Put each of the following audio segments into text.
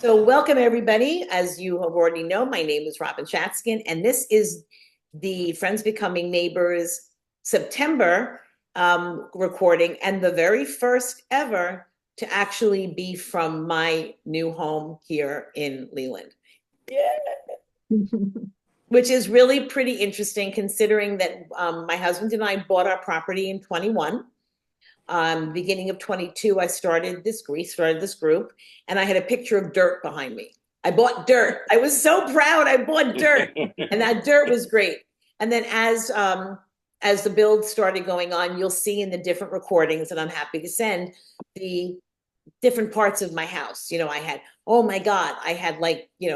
So welcome everybody. As you have already know, my name is Robin Shatskin, and this is the Friends Becoming Neighbors September recording, and the very first ever to actually be from my new home here in Leland. Yeah. Which is really pretty interesting considering that my husband and I bought our property in 21. Beginning of 22, I started this group, and I had a picture of dirt behind me. I bought dirt. I was so proud. I bought dirt, and that dirt was great. And then as the build started going on, you'll see in the different recordings that I'm happy to send the different parts of my house. I had, oh my God, I had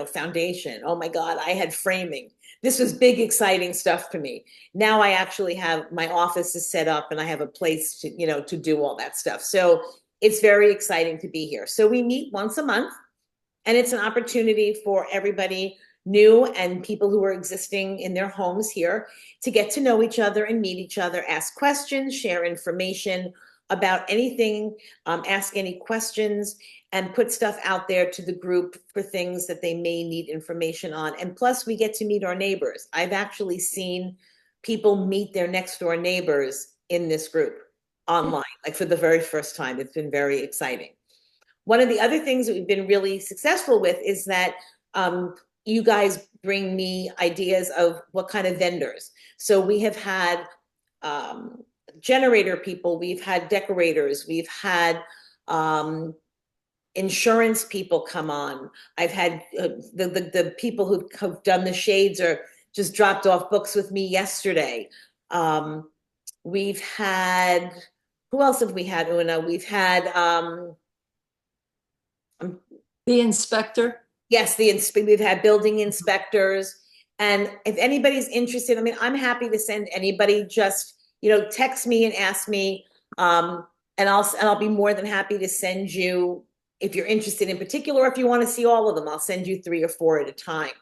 foundation. Oh my God, I had framing. This was big, exciting stuff for me. Now I actually have my office is set up and I have a place to do all that stuff. So it's very exciting to be here. So we meet once a month, and it's an opportunity for everybody new and people who are existing in their homes here to get to know each other and meet each other, ask questions, share information about anything, ask any questions, and put stuff out there to the group for things that they may need information on. And plus, we get to meet our neighbors. I've actually seen people meet their next door neighbors in this group online, like for the very first time. It's been very exciting. One of the other things that we've been really successful with is that you guys bring me ideas of what kind of vendors. So we have had generator people, we've had decorators, we've had insurance people come on. I've had the people who have done the shades or just dropped off books with me yesterday. We've had, who else have we had, Una? We've had The inspector. yes, we've had building inspectors. And if anybody's interested, I mean, I'm happy to send anybody. Just text me and ask me, and I'll be more than happy to send you if you're interested in particular. If you want to see all of them, I'll send you 3 or 4 at a time.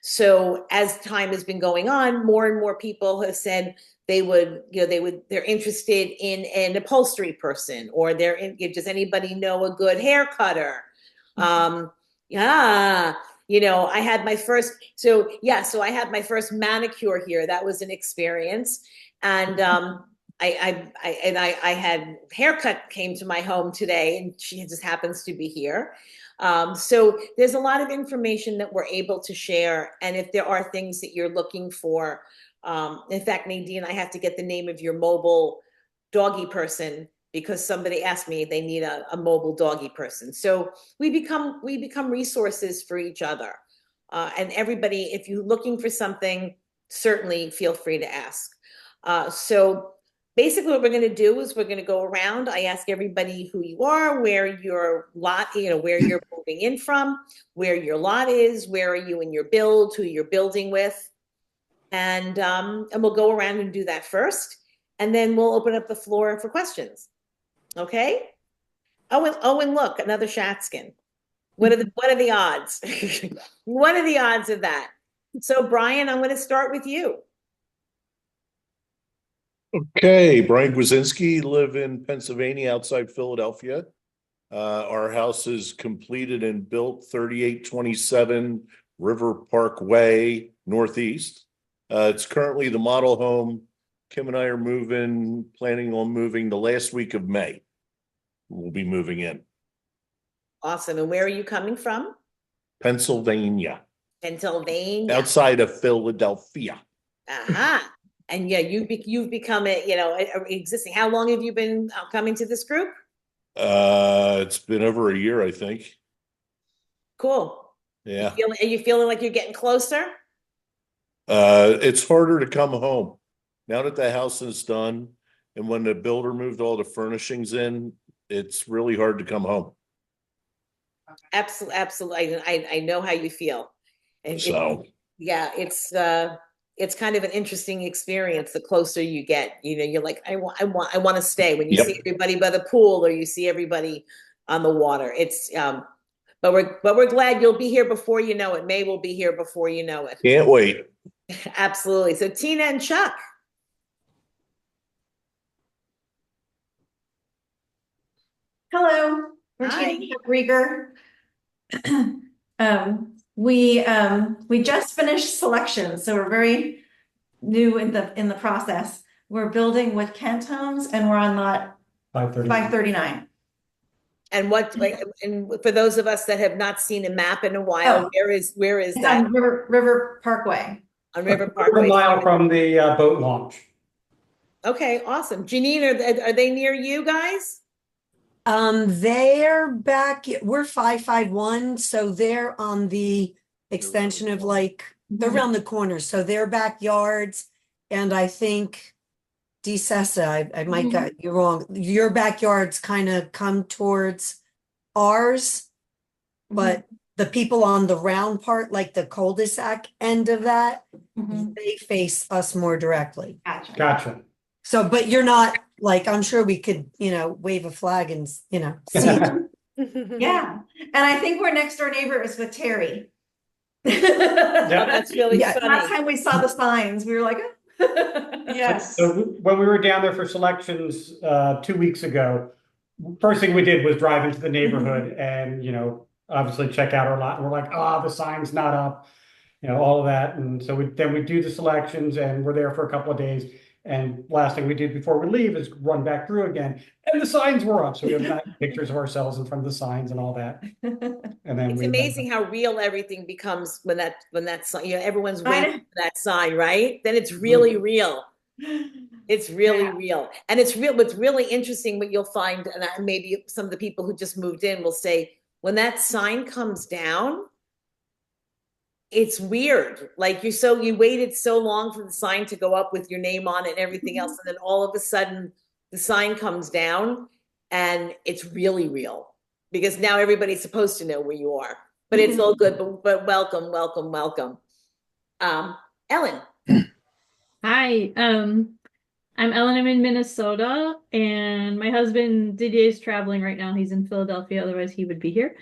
So as time has been going on, more and more people have said they're interested in an upholstery person, or does anybody know a good hair cutter? Yeah, I had my first, so I had my first manicure here. That was an experience. And I had haircut came to my home today, and she just happens to be here. So there's a lot of information that we're able to share. And if there are things that you're looking for, in fact, Nadine, I have to get the name of your mobile doggy person because somebody asked me they need a mobile doggy person. So we become resources for each other. And everybody, if you're looking for something, certainly feel free to ask. So basically what we're going to do is we're going to go around. I ask everybody who you are, where your lot, where you're moving in from, where your lot is, where are you in your build, who you're building with. And we'll go around and do that first. And then we'll open up the floor for questions. Okay? And look, another Shatskin. What are the odds? What are the odds of that? So Brian, I'm going to start with you. Okay, Brian Gwazinski, live in Pennsylvania outside Philadelphia. Our house is completed and built 3827 River Park Way, Northeast. It's currently the model home. Kim and I are planning on moving the last week of May. We'll be moving in. Awesome. And where are you coming from? Pennsylvania. Pennsylvania. Outside of Philadelphia. Uh-huh. And yeah, you've become existing. How long have you been coming to this group? It's been over a year, I think. Cool. Yeah. Are you feeling like you're getting closer? It's harder to come home now that the house is done, and when the builder moved all the furnishings in, it's really hard to come home. Absolutely. I know how you feel. And yeah, it's kind of an interesting experience the closer you get. You're like, I want to stay. When you see everybody by the pool or you see everybody on the water, it's but we're glad you'll be here before you know it. May will be here before you know it. Can't wait. Absolutely. So Tina and Chuck. Hello, Hi. Tina Rieger. We just finished selection, so we're very new in the process. We're building with Kent Homes, and we're on lot 539. And and for those of us that have not seen a map in a while, Oh. where is It's that? on River Parkway. On River We're Parkway. a mile from the boat launch. Okay, awesome. Janine, are they near you guys? They're back, we're 551, so they're on the extension of like, they're around the corner, so their backyards. And I think DeSessa, I might got you wrong, your backyards kind of come towards ours, but the people on the round part, like the cul-de-sac end of that, they face us more directly. Gotcha. So, but you're not, like, I'm sure we could, wave a flag and, see them. Yeah, and I think we're next door neighbors with Terry. That's really Yeah. funny. Last time we saw the signs, we were like, yes. So when we were down there for selections 2 weeks ago, first thing we did was drive into the neighborhood and, obviously check out our lot. And we're like, the sign's not up, all of that. And so then we do the selections and we're there for a couple of days. And last thing we did before we leave is run back through again. And the signs were up. So we have pictures of ourselves in front of the signs and all that. And then It's amazing how real everything becomes when that sign, everyone's waiting for that sign, right? Then it's really real. It's really real. And what's really interesting, what you'll find, and maybe some of the people who just moved in will say, when that sign comes down, it's weird. Like you waited so long for the sign to go up with your name on it and everything else. And then all of a sudden the sign comes down and it's really real because now everybody's supposed to know where you are, but it's all good. But welcome. Ellen. Hi, I'm Ellen. I'm in Minnesota, and my husband Didier is traveling right now. He's in Philadelphia, otherwise he would be here.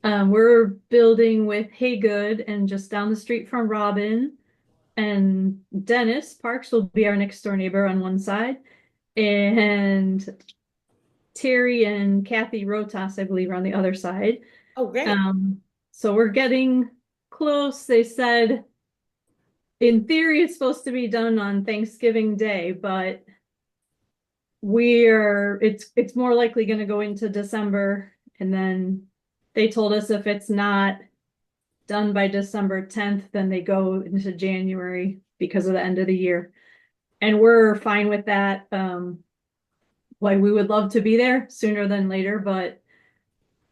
We're building with Haygood and just down the street from Robin, and Dennis Parks will be our next door neighbor on one side, and Terry and Kathy Rotas, I believe, are on the other side. Oh, great. So we're getting close. They said in theory it's supposed to be done on Thanksgiving Day, but it's more likely going to go into December, and then they told us if it's not done by December 10th, then they go into January because of the end of the year. And we're fine with that. Like we would love to be there sooner than later, but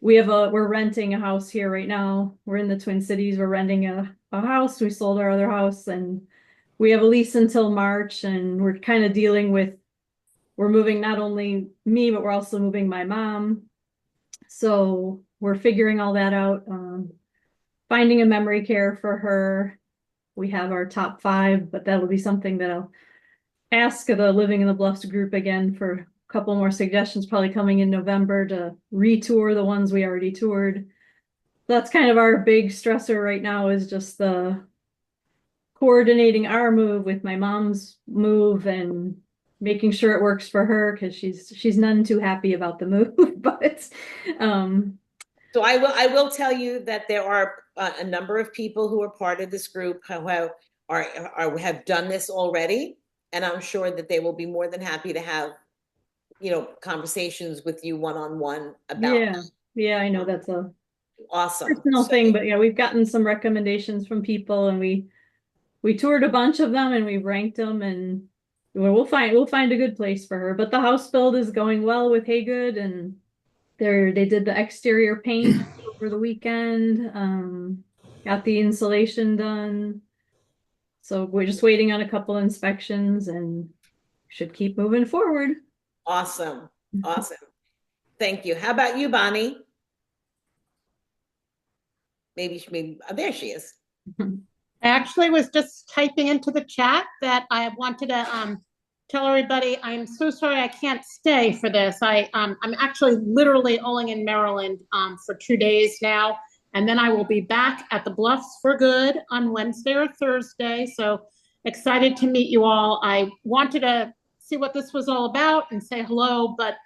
we're renting a house here right now. We're in the Twin Cities. We're renting a house. We sold our other house and we have a lease until March, and we're kind of dealing with, we're moving not only me, but we're also moving my mom. So we're figuring all that out. Finding a memory care for her. We have our top 5, but that'll be something that I'll ask the Living in the Bluffs group again for a couple more suggestions, probably coming in November to retour the ones we already toured. That's kind of our big stressor right now, is just the coordinating our move with my mom's move and making sure it works for her, because she's none too happy about the move. But so I will tell you that there are a number of people who are part of this group who have done this already, and I'm sure that they will be more than happy to have conversations with you one-on-one about that. Yeah, I know that's a awesome personal thing, but we've gotten some recommendations from people, and we toured a bunch of them and we ranked them, and we'll find a good place for her. But the house build is going well with Haygood, and they did the exterior paint over the weekend, got the insulation done. So we're just waiting on a couple inspections and should keep moving forward. Awesome. Thank you. How about you, Bonnie? Maybe there she is. I actually was just typing into the chat that I wanted to tell everybody I'm so sorry I can't stay for this. I'm actually literally only in Maryland for 2 days now, and then I will be back at the Bluffs for good on Wednesday or Thursday. So excited to meet you all. I wanted to see what this was all about and say hello, but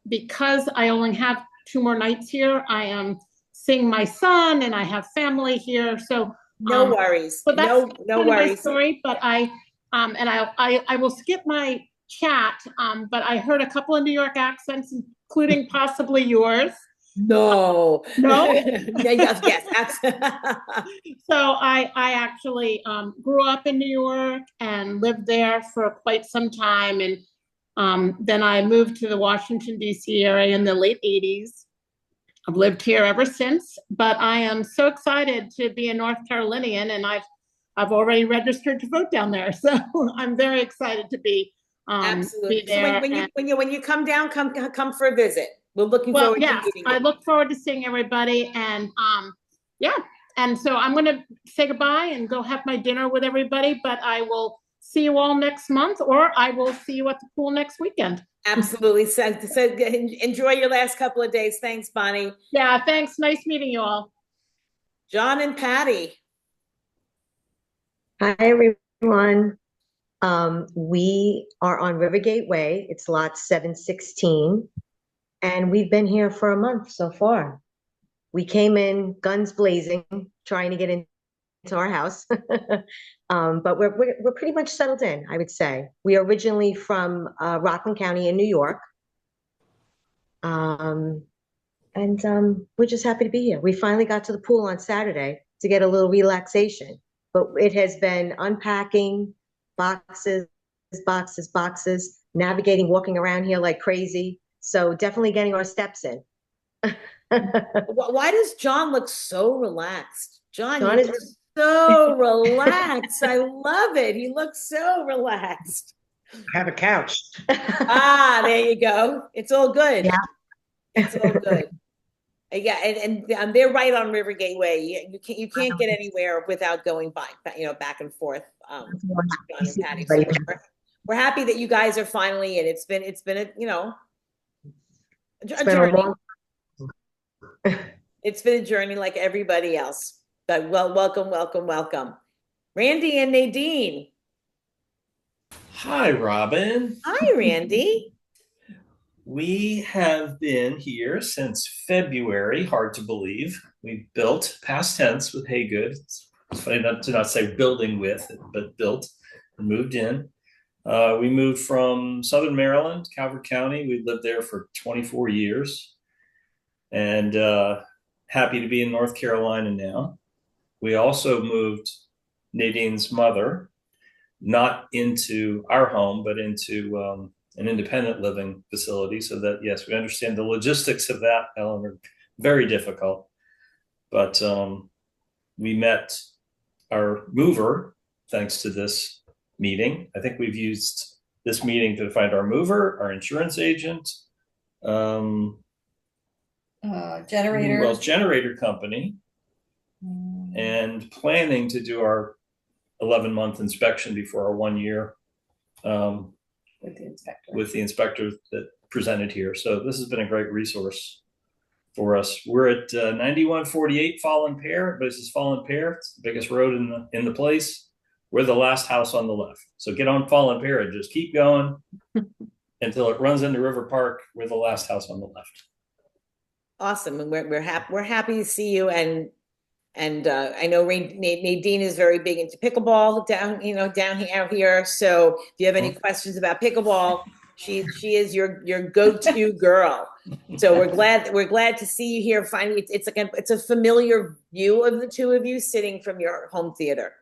because I only have 2 more nights here, I am seeing my son, and I have family here. So No worries. so that's No kind of my worries. story. But I will skip my chat. But I heard a couple of New York accents, including possibly yours. No. No? Yes, yes, absolutely. So I actually grew up in New York and lived there for quite some time. And then I moved to the Washington, D.C. area in the late 80s. I've lived here ever since, but I am so excited to be a North Carolinian, and I've already registered to vote down there. So I'm very excited to be Absolutely. be So there. when you come down, come for a visit. We're looking Well, forward to yes, meeting I you. look forward to seeing everybody, and yeah. And so I'm going to say goodbye and go have my dinner with everybody, but I will see you all next month, or I will see you at the pool next weekend. Absolutely. So enjoy your last couple of days. Thanks, Bonnie. Yeah, thanks. Nice meeting you all. John and Patty. Hi, everyone. We are on River Gateway. It's lot 716, and we've been here for a month so far. We came in guns blazing, trying to get into our house, but we're pretty much settled in, I would say. We are originally from Rockland County in New York, and we're just happy to be here. We finally got to the pool on Saturday to get a little relaxation, but it has been unpacking, boxes, boxes, navigating, walking around here like crazy. So definitely getting our steps in. Why does John look so relaxed? John John you is- look so relaxed. I love it. He looks so relaxed. I have a couch. There you go. It's all good. Yeah. It's all good. Yeah, and they're right on River Gateway. You can't get anywhere without going by, back and forth. John and Patty. So we're happy that you guys are finally in. It's been a journey. It's been a journey like everybody else. But welcome. Randy and Nadine. Hi, Robin. Hi, Randy. We have been here since February. Hard to believe. We built, past tense with Haygood. It's funny to not say building with, but built and moved in. We moved from Southern Maryland, Calvert County. We lived there for 24 years, and happy to be in North Carolina now. We also moved Nadine's mother, not into our home, but into an independent living facility. So that, yes, we understand the logistics of that, Ellen, are very difficult. But we met our mover thanks to this meeting. I think we've used this meeting to find our mover, our insurance agent, generator company, and planning to do our 11-month inspection before our 1 year with the inspector that presented here. So this has been a great resource for us. We're at 9148 Fallen Pear. This is Fallen Pear. It's the biggest road in the place. We're the last house on the left. So get on Fallen Pear and just keep going until it runs into River Park. We're the last house on the left. Awesome, and we're happy to see you. And I know Nadine is very big into pickleball down here. So if you have any questions about pickleball, she is your go-to girl. So we're glad to see you here. Finally, it's a familiar view of the two of you sitting from your home theater.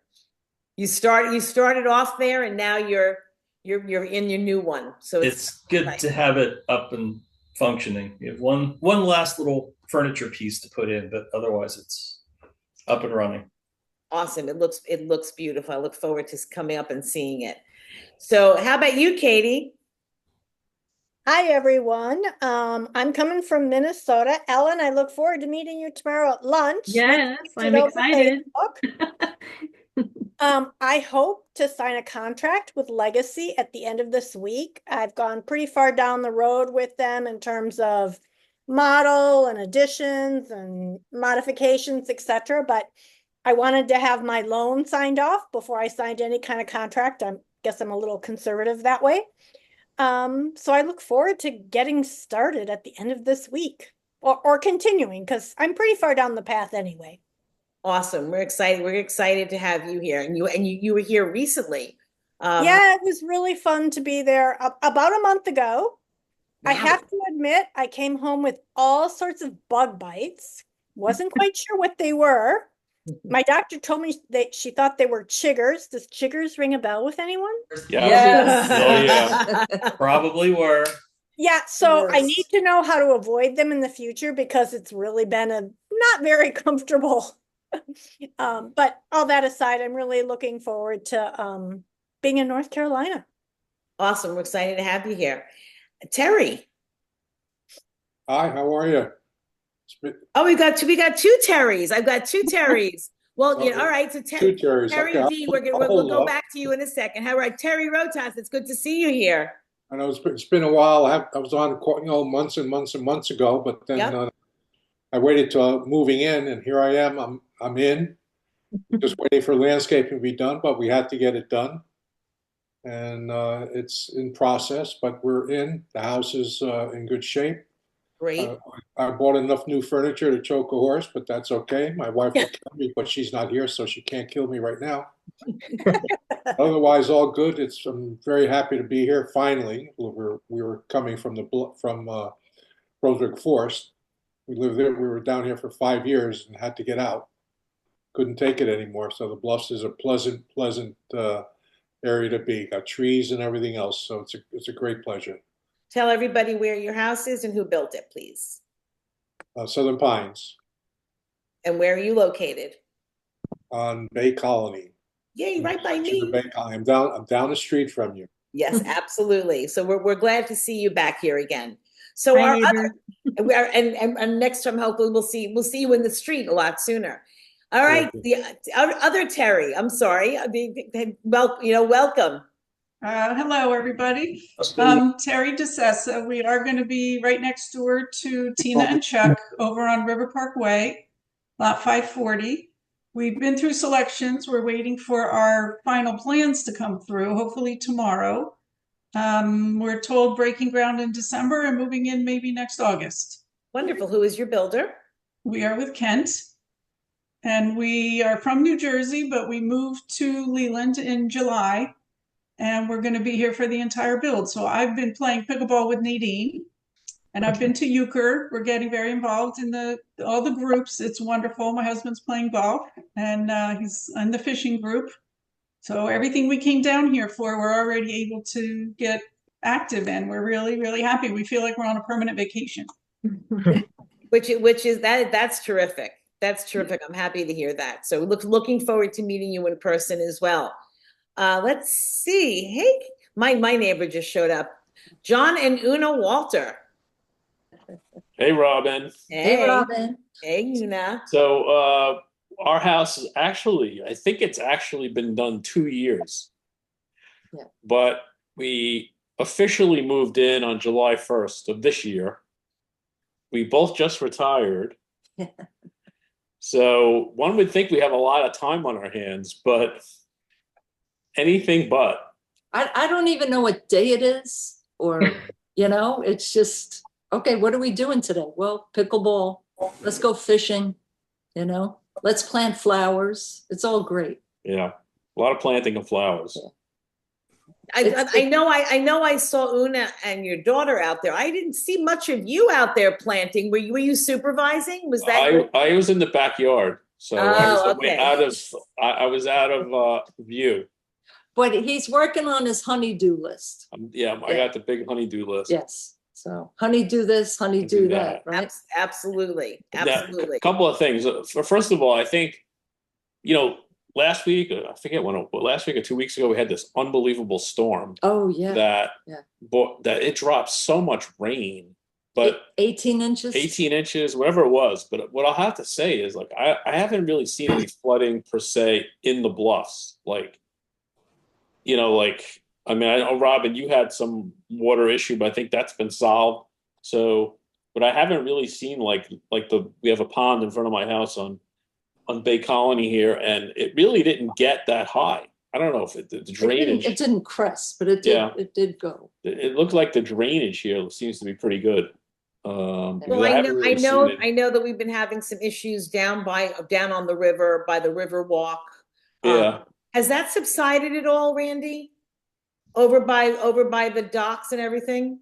You started off there, and now you're in your new one. So it's good to have it up and functioning. You have one last little furniture piece to put in, but otherwise it's up and running. Awesome. It looks beautiful. I look forward to coming up and seeing it. So how about you, Katie? Hi, everyone. I'm coming from Minnesota. Ellen, I look forward to meeting you tomorrow at lunch. Yes, I'm excited. I hope to sign a contract with Legacy at the end of this week. I've gone pretty far down the road with them in terms of model and additions and modifications, etc. But I wanted to have my loan signed off before I signed any kind of contract. I guess I'm a little conservative that way. So I look forward to getting started at the end of this week. or continuing, because I'm pretty far down the path anyway. Awesome. We're excited. We're excited to have you here. And you were here recently. Yeah, it was really fun to be there about a month ago. I Wow. have to admit, I came home with all sorts of bug bites. Wasn't quite sure what they were. My doctor told me that she thought they were chiggers. Does chiggers ring a bell with anyone? Yeah. Yes. Oh, yeah. Probably were. Yeah, so I Yes. need to know how to avoid them in the future because it's really been a not very comfortable. But all that aside, I'm really looking forward to being in North Carolina. Awesome. We're excited to have you here. Terry. Hi, how are you? Oh, we got two Terrys. I've got two Terrys. Well, Okay. all right. So Two Terrys. Terry Okay, V, we'll hold go up. back to you in a second. How right, Terry Rotas? It's good to see you here. I know it's been a while. I was on, months and months and months ago, but then Yep. I waited till moving in, and here I am. I'm in, just waiting for landscaping to be done, but we had to get it done, and it's in process. But we're in. The house is in good shape. Great. I bought enough new furniture to choke a horse, but that's okay. My wife will kill me, but she's not here, so she can't kill me right now. Otherwise, all good. I'm very happy to be here. Finally, we were coming from Brunswick Forest. We lived there. We were down here for 5 years and had to get out. Couldn't take it anymore. So the Bluffs is a pleasant area to be. Got trees and everything else. So it's a great pleasure. Tell everybody where your house is and who built it, please. Southern Pines And where are you located? on Bay Colony. Yay, right by Section of me. Bay Colony. I'm down the street from you. Yes, absolutely. So we're glad to see you back here again. So Hi, our neighbor. and next time hopefully we'll see you in the street a lot sooner. All right, the other Terry. I'm sorry. Welcome. Hello, everybody. Terry DeSessa. We are going to be right next door to Tina and Chuck over on River Park Way, lot 540. We've been through selections. We're waiting for our final plans to come through, hopefully tomorrow. We're told breaking ground in December and moving in maybe next August. Wonderful. Who is your builder? We are with Kent, and we are from New Jersey, but we moved to Leland in July. And we're going to be here for the entire build. So I've been playing pickleball with Nadine, and I've been to euchre. We're getting very involved in all the groups. It's wonderful. My husband's playing golf, and he's in the fishing group. So everything we came down here for, we're already able to get active in. We're really, really happy. We feel like we're on a permanent vacation. Which is that's terrific. That's terrific. I'm happy to hear that. So looking forward to meeting you in person as well. Let's see. Hey, my neighbor just showed up. John and Una Walter. Hey, Robin. Hey, Robin. Hey, Una. So our house is I think it's actually been done 2 years. Yeah. But we officially moved in on July 1st of this year. We both just retired. So one would think we have a lot of time on our hands, but anything but. I don't even know what day it is, or, it's just, okay, what are we doing today? Well, pickleball, let's go fishing, let's plant flowers. It's all great. Yeah, a lot of planting of flowers. Yeah. I know I saw Una and your daughter out there. I didn't see much of you out there planting. Were you supervising? Was that I was in the backyard, so okay. I was out of view. But he's working on his honey-do list. I got the big honey-do list. Yes. So honey-do this, honey-do that, right? Absolutely. Now, a couple of things. First of all, I think, last week, I forget last week or 2 weeks ago, we had this unbelievable storm. Oh, yeah. That it dropped so much rain. But 18 inches? 18 inches, whatever it was. But what I'll have to say is, I haven't really seen any flooding per se in the Bluffs. I know, Robin, you had some water issue, but I think that's been solved. So, but I haven't really seen we have a pond in front of my house on Bay Colony here, and it really didn't get that high. I don't know if the drainage. It didn't crest, but it did. Yeah. It did go. It looked like the drainage here seems to be pretty good. Because Well, I haven't really seen it. I know that we've been having some issues down on the river by the river walk. Yeah. Has that subsided at all, Randy? Over by the docks and everything?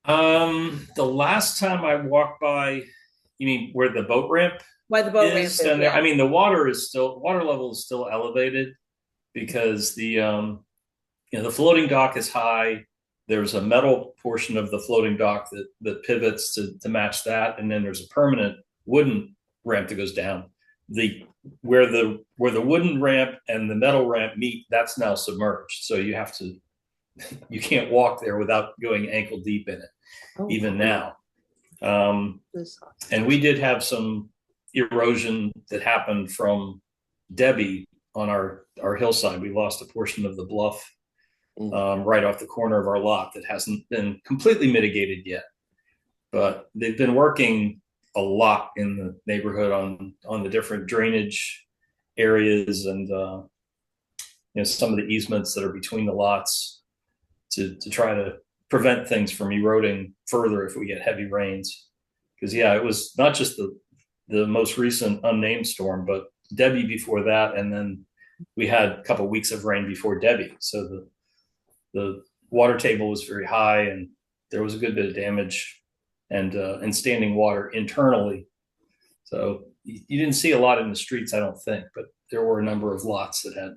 The last time I walked by, you mean where the boat ramp By the boat ramp is? is, And yeah. I mean, the water level is still elevated because the floating dock is high. There's a metal portion of the floating dock that pivots to match that, and then there's a permanent wooden ramp that goes down. Where the wooden ramp and the metal ramp meet, that's now submerged. So you can't walk there without going ankle deep in it, even now. And we did have some erosion that happened from Debbie on our hillside. We lost a portion of the bluff right off the corner of our lot that hasn't been completely mitigated yet. But they've been working a lot in the neighborhood on the different drainage areas and some of the easements that are between the lots to try to prevent things from eroding further if we get heavy rains. Because it was not just the most recent unnamed storm, but Debbie before that, and then we had a couple of weeks of rain before Debbie. So the water table was very high, and there was a good bit of damage and standing water internally. So you didn't see a lot in the streets, I don't think, but there were a number of lots that had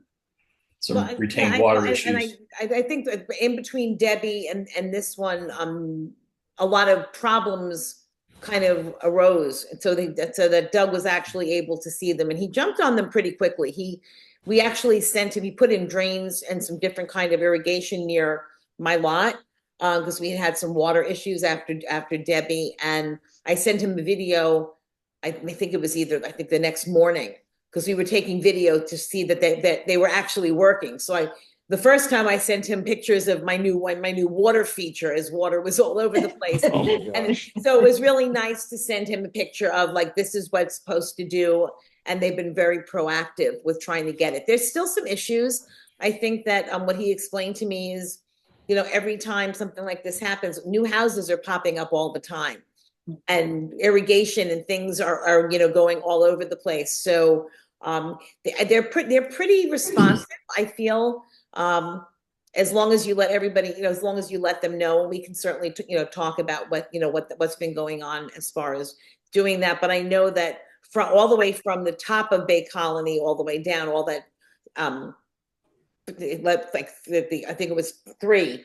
some retained water issues. And I think that in between Debbie and this one, a lot of problems kind of arose. And so that Doug was actually able to see them, and he jumped on them pretty quickly. We actually sent him, he put in drains and some different kind of irrigation near my lot, because we had some water issues after Debbie. And I sent him a video, I think it was the next morning, because we were taking video to see that they were actually working. So the first time I sent him pictures of my new water feature, as water was all over the place. And so it was really nice to send him a picture of like, this is what it's supposed to do. And they've been very proactive with trying to get it. There's still some issues. I think that what he explained to me is, every time something like this happens, new houses are popping up all the time, and irrigation and things are going all over the place. So they're pretty responsive, I feel. As long as you let everybody, as long as you let them know, we can certainly talk about what's been going on as far as doing that. But I know that all the way from the top of Bay Colony all the way down, all that I think it was 3,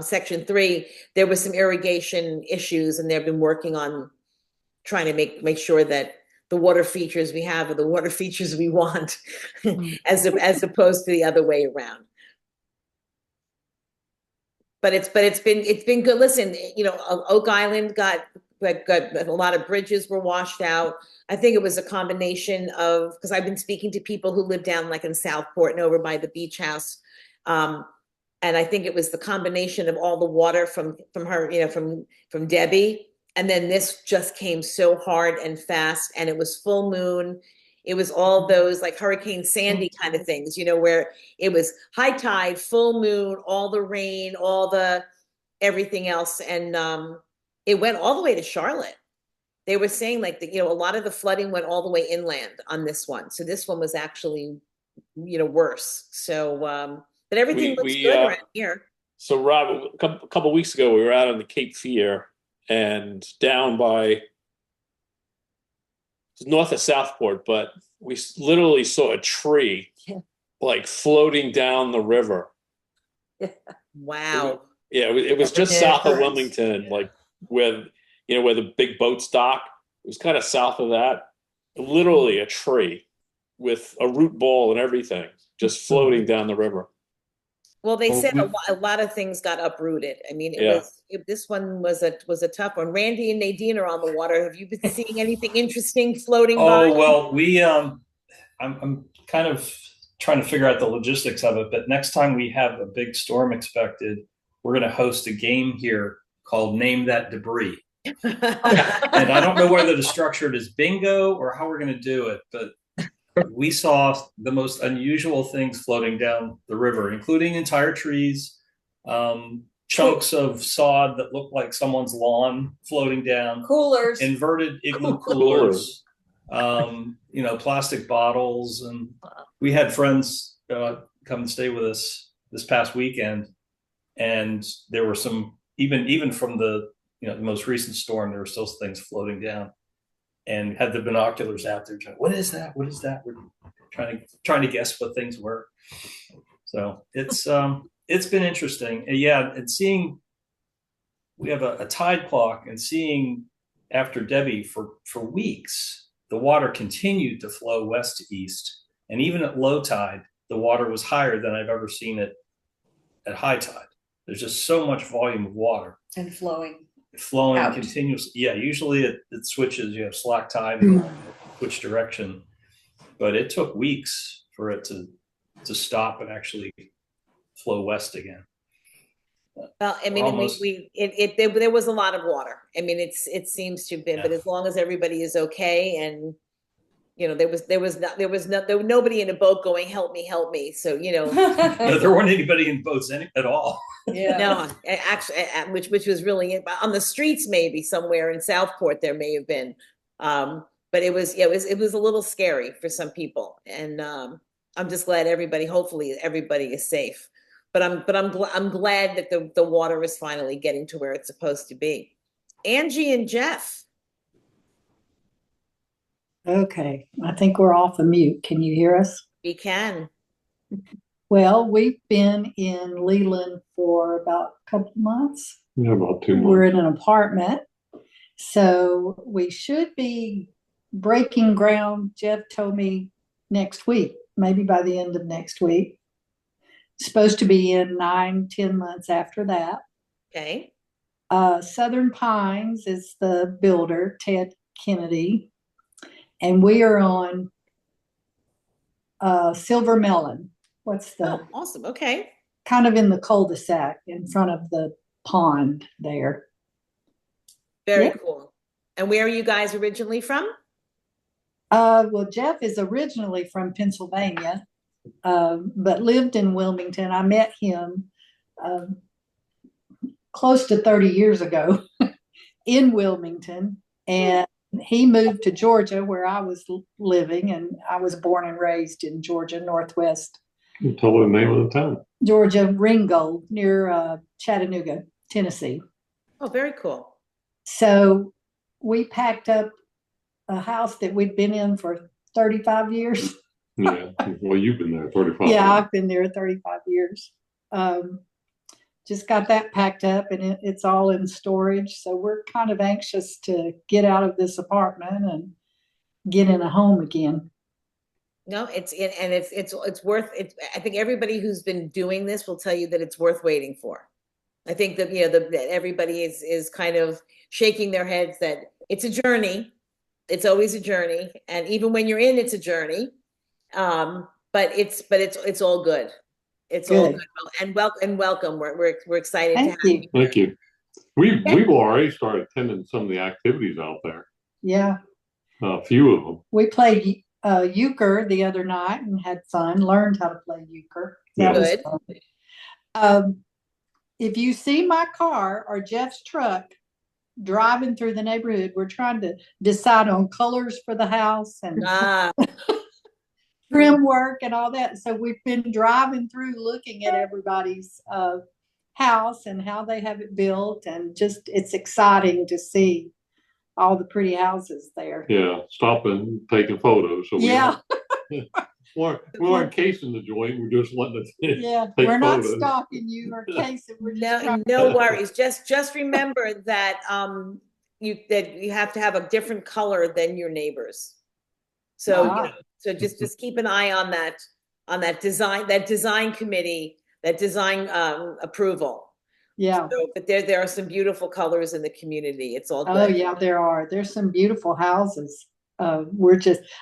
section 3, there was some irrigation issues, and they've been working on trying to make sure that the water features we have are the water features we want, as opposed to the other way around. But it's been good. Listen, Oak Island got a lot of bridges were washed out. I think it was a combination of, because I've been speaking to people who live down like in Southport and over by the beach house. And I think it was the combination of all the water from her, from Debbie. And then this just came so hard and fast, and it was full moon. It was all those like Hurricane Sandy kind of things, where it was high tide, full moon, all the rain, all the everything else. And it went all the way to Charlotte. They were saying like a lot of the flooding went all the way inland on this one. So this one was actually, worse. So, but everything looks good around here. So Rob, a couple of weeks ago, we were out on the Cape Fear and down by north of Southport, but we literally saw a tree like floating down the river. Wow. It was just south of Wilmington, like where the big boats dock. It was kind of south of that. Literally a tree with a root ball and everything just floating down the river. Well, they said a lot of things got uprooted. I mean, this one was a tough one. Randy and Nadine are on the water. Have you been seeing anything interesting floating by? Oh, well, I'm kind of trying to figure out the logistics of it, but next time we have a big storm expected, we're going to host a game here called Name That Debris. And I don't know whether to structure it as bingo or how we're going to do it, but we saw the most unusual things floating down the river, including entire trees, chunks of sod that looked like someone's lawn floating down, Coolers. inverted igloo coolers, plastic bottles. And we had friends come and stay with us this past weekend. And there were some, even from the most recent storm, there were still things floating down, and had the binoculars out there trying, what is that? What is that? We're trying to guess what things were. So it's been interesting. And yeah, and seeing, we have a tide clock, and seeing after Debbie for weeks, the water continued to flow west to east. And even at low tide, the water was higher than I've ever seen it at high tide. There's just so much volume of water. And flowing Flowing continuously. Yeah, usually it switches. You have slack tide and which direction. But it took weeks for it to stop and actually flow west again. Well, I mean, there was a lot of water. I mean, it seems to have been, but as long as everybody is okay, and there was nobody in a boat going, help me. So no, there weren't anybody in boats at all. Yeah. No, actually, which was really on the streets, maybe somewhere in Southport there may have been, but it was a little scary for some people, and I'm just glad hopefully everybody is safe. But I'm glad that the water is finally getting to where it's supposed to be. Angie and Jeff. Okay, I think we're off of mute. Can you hear us? We can. Well, we've been in Leland for about a couple of months. Yeah, about 2 months. We're in an apartment, so we should be breaking ground. Jeff told me next week, maybe by the end of next week. Supposed to be in 9-10 months after that. Okay. Southern Pines is the builder, Ted Kennedy. And we are on Silver Melon. Oh, awesome. Okay. Kind of in the cul-de-sac in front of the pond there. Very cool. And where are you guys originally from? Well, Jeff is originally from Pennsylvania, but lived in Wilmington. I met him close to 30 years ago in Wilmington, and he moved to Georgia, where I was living, and I was born and raised in Georgia, Northwest. You tell the name of the town. Georgia, Ringgold, near Chattanooga, Tennessee. Oh, very cool. So we packed up a house that we'd been in for 35 years. Yeah, well, you've been there 35 Yeah, years. I've been there 35 years. Just got that packed up, and it's all in storage. So we're kind of anxious to get out of this apartment and get in a home again. No, it's worth it. I think everybody who's been doing this will tell you that it's worth waiting for. I think that that everybody is kind of shaking their heads that it's a journey. It's always a journey, and even when you're in, it's a journey. But it's all good. It's all good. And welcome. We're excited to have you. Thank you. We've already started attending some of the activities out there. Yeah. A few of them. We played euchre the other night and had fun. Learned how to play euchre. That was fun. If you see my car or Jeff's truck driving through the neighborhood, we're trying to decide on colors for the house and trim work and all that. So we've been driving through looking at everybody's house and how they have it built, and just it's exciting to see all the pretty houses there. Yeah, stopping, taking photos. So yeah. We weren't casing the joint, we're just letting it yeah, take we're not photos. stalking you or casing. We're just no worries. Just remember that you have to have a different color than your neighbors. So so just keep an eye on that design committee, that design approval. Yeah. So, but there are some beautiful colors in the community. It's all good. Oh yeah, there are. There's some beautiful houses. I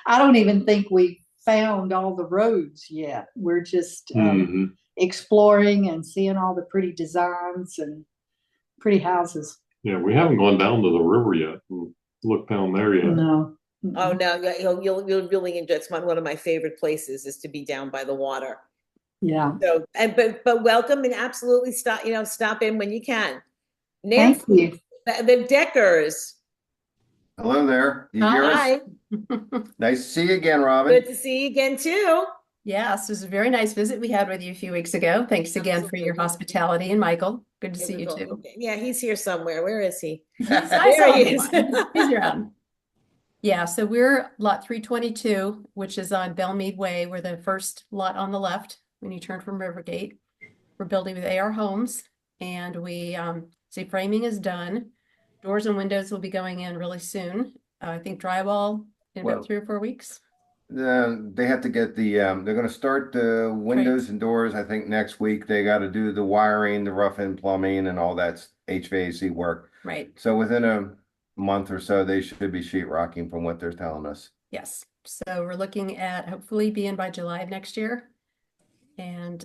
don't even think we found all the roads yet. We're just exploring and seeing all the pretty designs and pretty houses. Yeah, we haven't gone down to the river yet and looked down there yet. No. Oh no, you'll really enjoy it. It's one of my favorite places is to be down by the water. Yeah. So, but welcome and absolutely stop in when you can. Thank Nancy, you. the Deckers. Hello there. You hear us? Hi, Nice to see you again, Robin. good to see you again too. Yes, this is a very nice visit we had with you a few weeks ago. Thanks again for your hospitality. And Michael, good to see you too. Yeah, he's here somewhere. Where is he? I There saw he him. is. He's around. Yeah, so we're lot 322, which is on Belmead Way. We're the first lot on the left when you turn from Rivergate. We're building with AR Homes, and we say framing is done. Doors and windows will be going in really soon. I think drywall in about 3 or 4 weeks. They have to get they're going to start the windows and doors, I think, next week. They got to do the wiring, the rough end plumbing, and all that HVAC work. Right. So within a month or so, they should be sheetrocking from what they're telling us. Yes. So we're looking at hopefully being by July of next year. And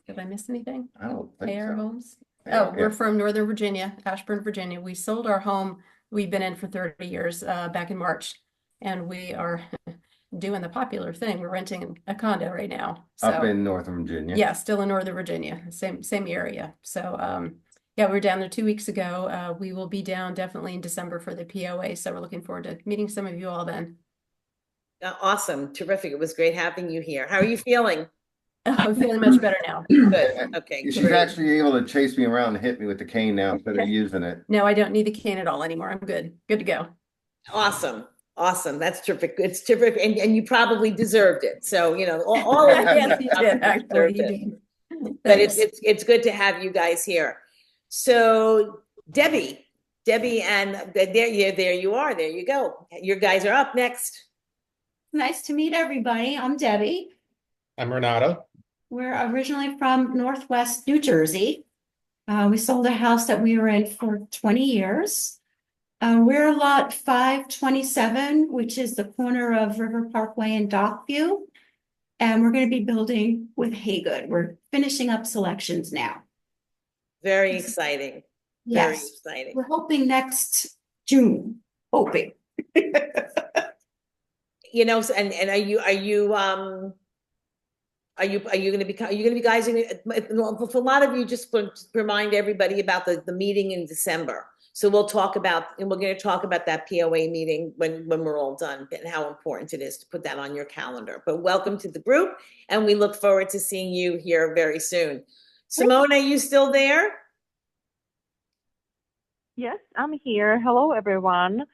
did I miss anything? I don't think AR so. Homes. Yeah. Oh, we're from Northern Virginia, Ashburn, Virginia. We sold our home. We've been in for 30 years back in March, and we are doing the popular thing. We're renting a condo right now. So, Up in Northern Virginia. yeah, still in Northern Virginia, same area. So yeah, we were down there 2 weeks ago. We will be down definitely in December for the POA. So we're looking forward to meeting some of you all then. Awesome, terrific. It was great having you here. How are you feeling? I'm feeling much better now. Good. Okay. She's actually able to chase me around and hit me with the cane now instead of using it. No, I don't need the cane at all anymore. I'm good. Good to go. Awesome. Awesome. That's terrific. It's terrific. And you probably deserved it. So, all of Yes, you did, actually, you did. But it's good to have you guys here. So Debbie and there you are. There you go. Your guys are up next. Nice to meet everybody. I'm Debbie. I'm Renato. We're originally from Northwest New Jersey. We sold a house that we were in for 20 years. We're lot 527, which is the corner of River Parkway and Dockview. And we're going to be building with Haygood. We're finishing up selections now. Very exciting. Yes. Very exciting. We're hoping next June. Hoping. And are you going to be guys for a lot of you, just remind everybody about the meeting in December. So we're going to talk about that POA meeting when we're all done and how important it is to put that on your calendar. But welcome to the group, and we look forward to seeing you here very soon. Simone, are you still there? Yes, I'm here. Hello, everyone.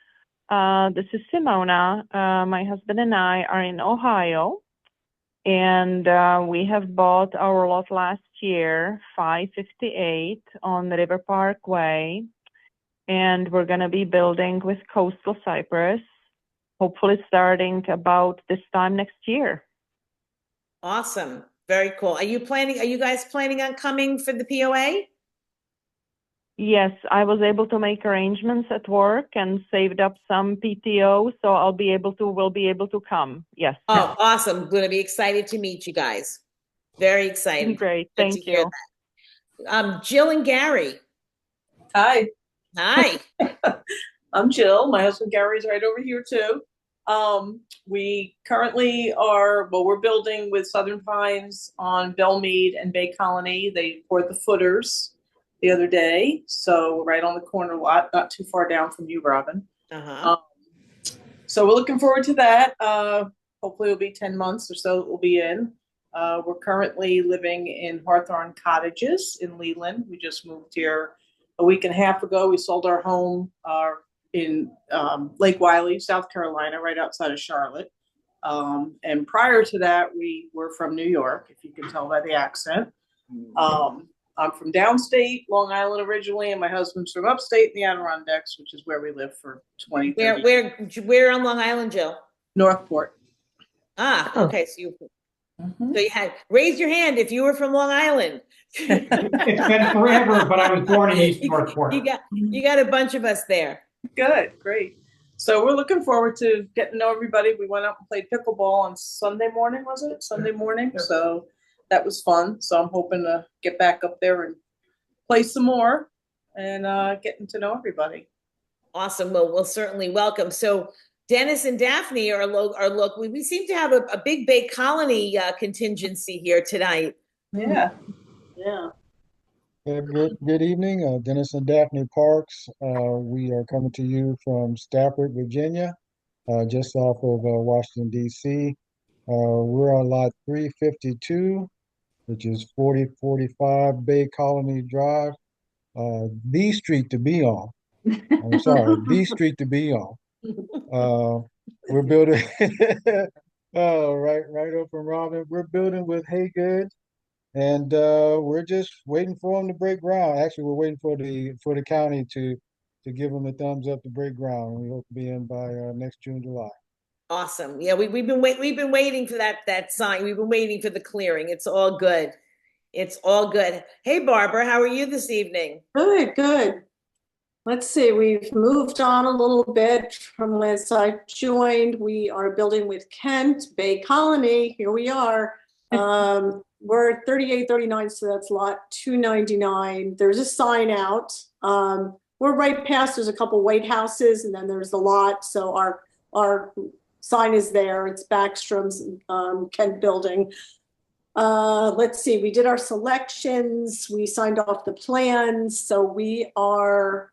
This is Simona. My husband and I are in Ohio, and we have bought our lot last year, 558 on River Park Way, and we're going to be building with Coastal Cypress, hopefully starting about this time next year. Awesome. Very cool. Are you guys planning on coming for the POA? Yes, I was able to make arrangements at work and saved up some PTO, so we'll be able to come. Yes. Oh, awesome. Going to be excited to meet you guys. Very excited. Great. Thank you. Jill and Gary. Hi. Hi. I'm Jill. My husband Gary's right over here too. We currently we're building with Southern Pines on Belmead and Bay Colony. They poured the footers the other day, so we're right on the corner lot, not too far down from you, Robin. So we're looking forward to that. Hopefully it'll be 10 months or so that we'll be in. We're currently living in Hawthorne Cottages in Leland. We just moved here a week and a half ago. We sold our home in Lake Wiley, South Carolina, right outside of Charlotte. And prior to that, we were from New York, if you can tell by the accent. I'm from downstate, Long Island originally, and my husband's from upstate in the Adirondacks, which is where we lived for 20 years. Where on Long Island, Jill? Northport. Okay. So you had raise your hand if you were from Long Island. It's been forever, but I was born in East Northport. You got a bunch of us there. Good, great. So we're looking forward to getting to know everybody. We went out and played pickleball on Sunday morning, was it? Sunday morning. Yeah. So that was fun. So I'm hoping to get back up there and play some more and getting to know everybody. Awesome. Well, we'll certainly welcome. So Dennis and Daphne are local. We seem to have a big Bay Colony contingency here tonight. Yeah. Yeah. Good evening, Dennis and Daphne Parks. We are coming to you from Stafford, Virginia, just off of Washington, D.C. We're on lot 352, which is 4045 Bay Colony Drive, the street to be on. I'm sorry, the street to be on. We're building, right up from Robin. We're building with Haygood. And we're just waiting for them to break ground. Actually, we're waiting for the county to give them a thumbs up to break ground. We hope to be in by next June, July. Awesome. Yeah, we've been waiting for that sign. We've been waiting for the clearing. It's all good. It's all good. Hey, Barbara, how are you this evening? Good, good. Let's see, we've moved on a little bit from when I joined. We are building with Kent, Bay Colony. Here we are. We're 3839, so that's lot 299. There's a sign out. We're right past, there's a couple white houses, and then there's the lot. So our sign is there. It's Backstrom's Kent building. Let's see, we did our selections. We signed off the plans. So our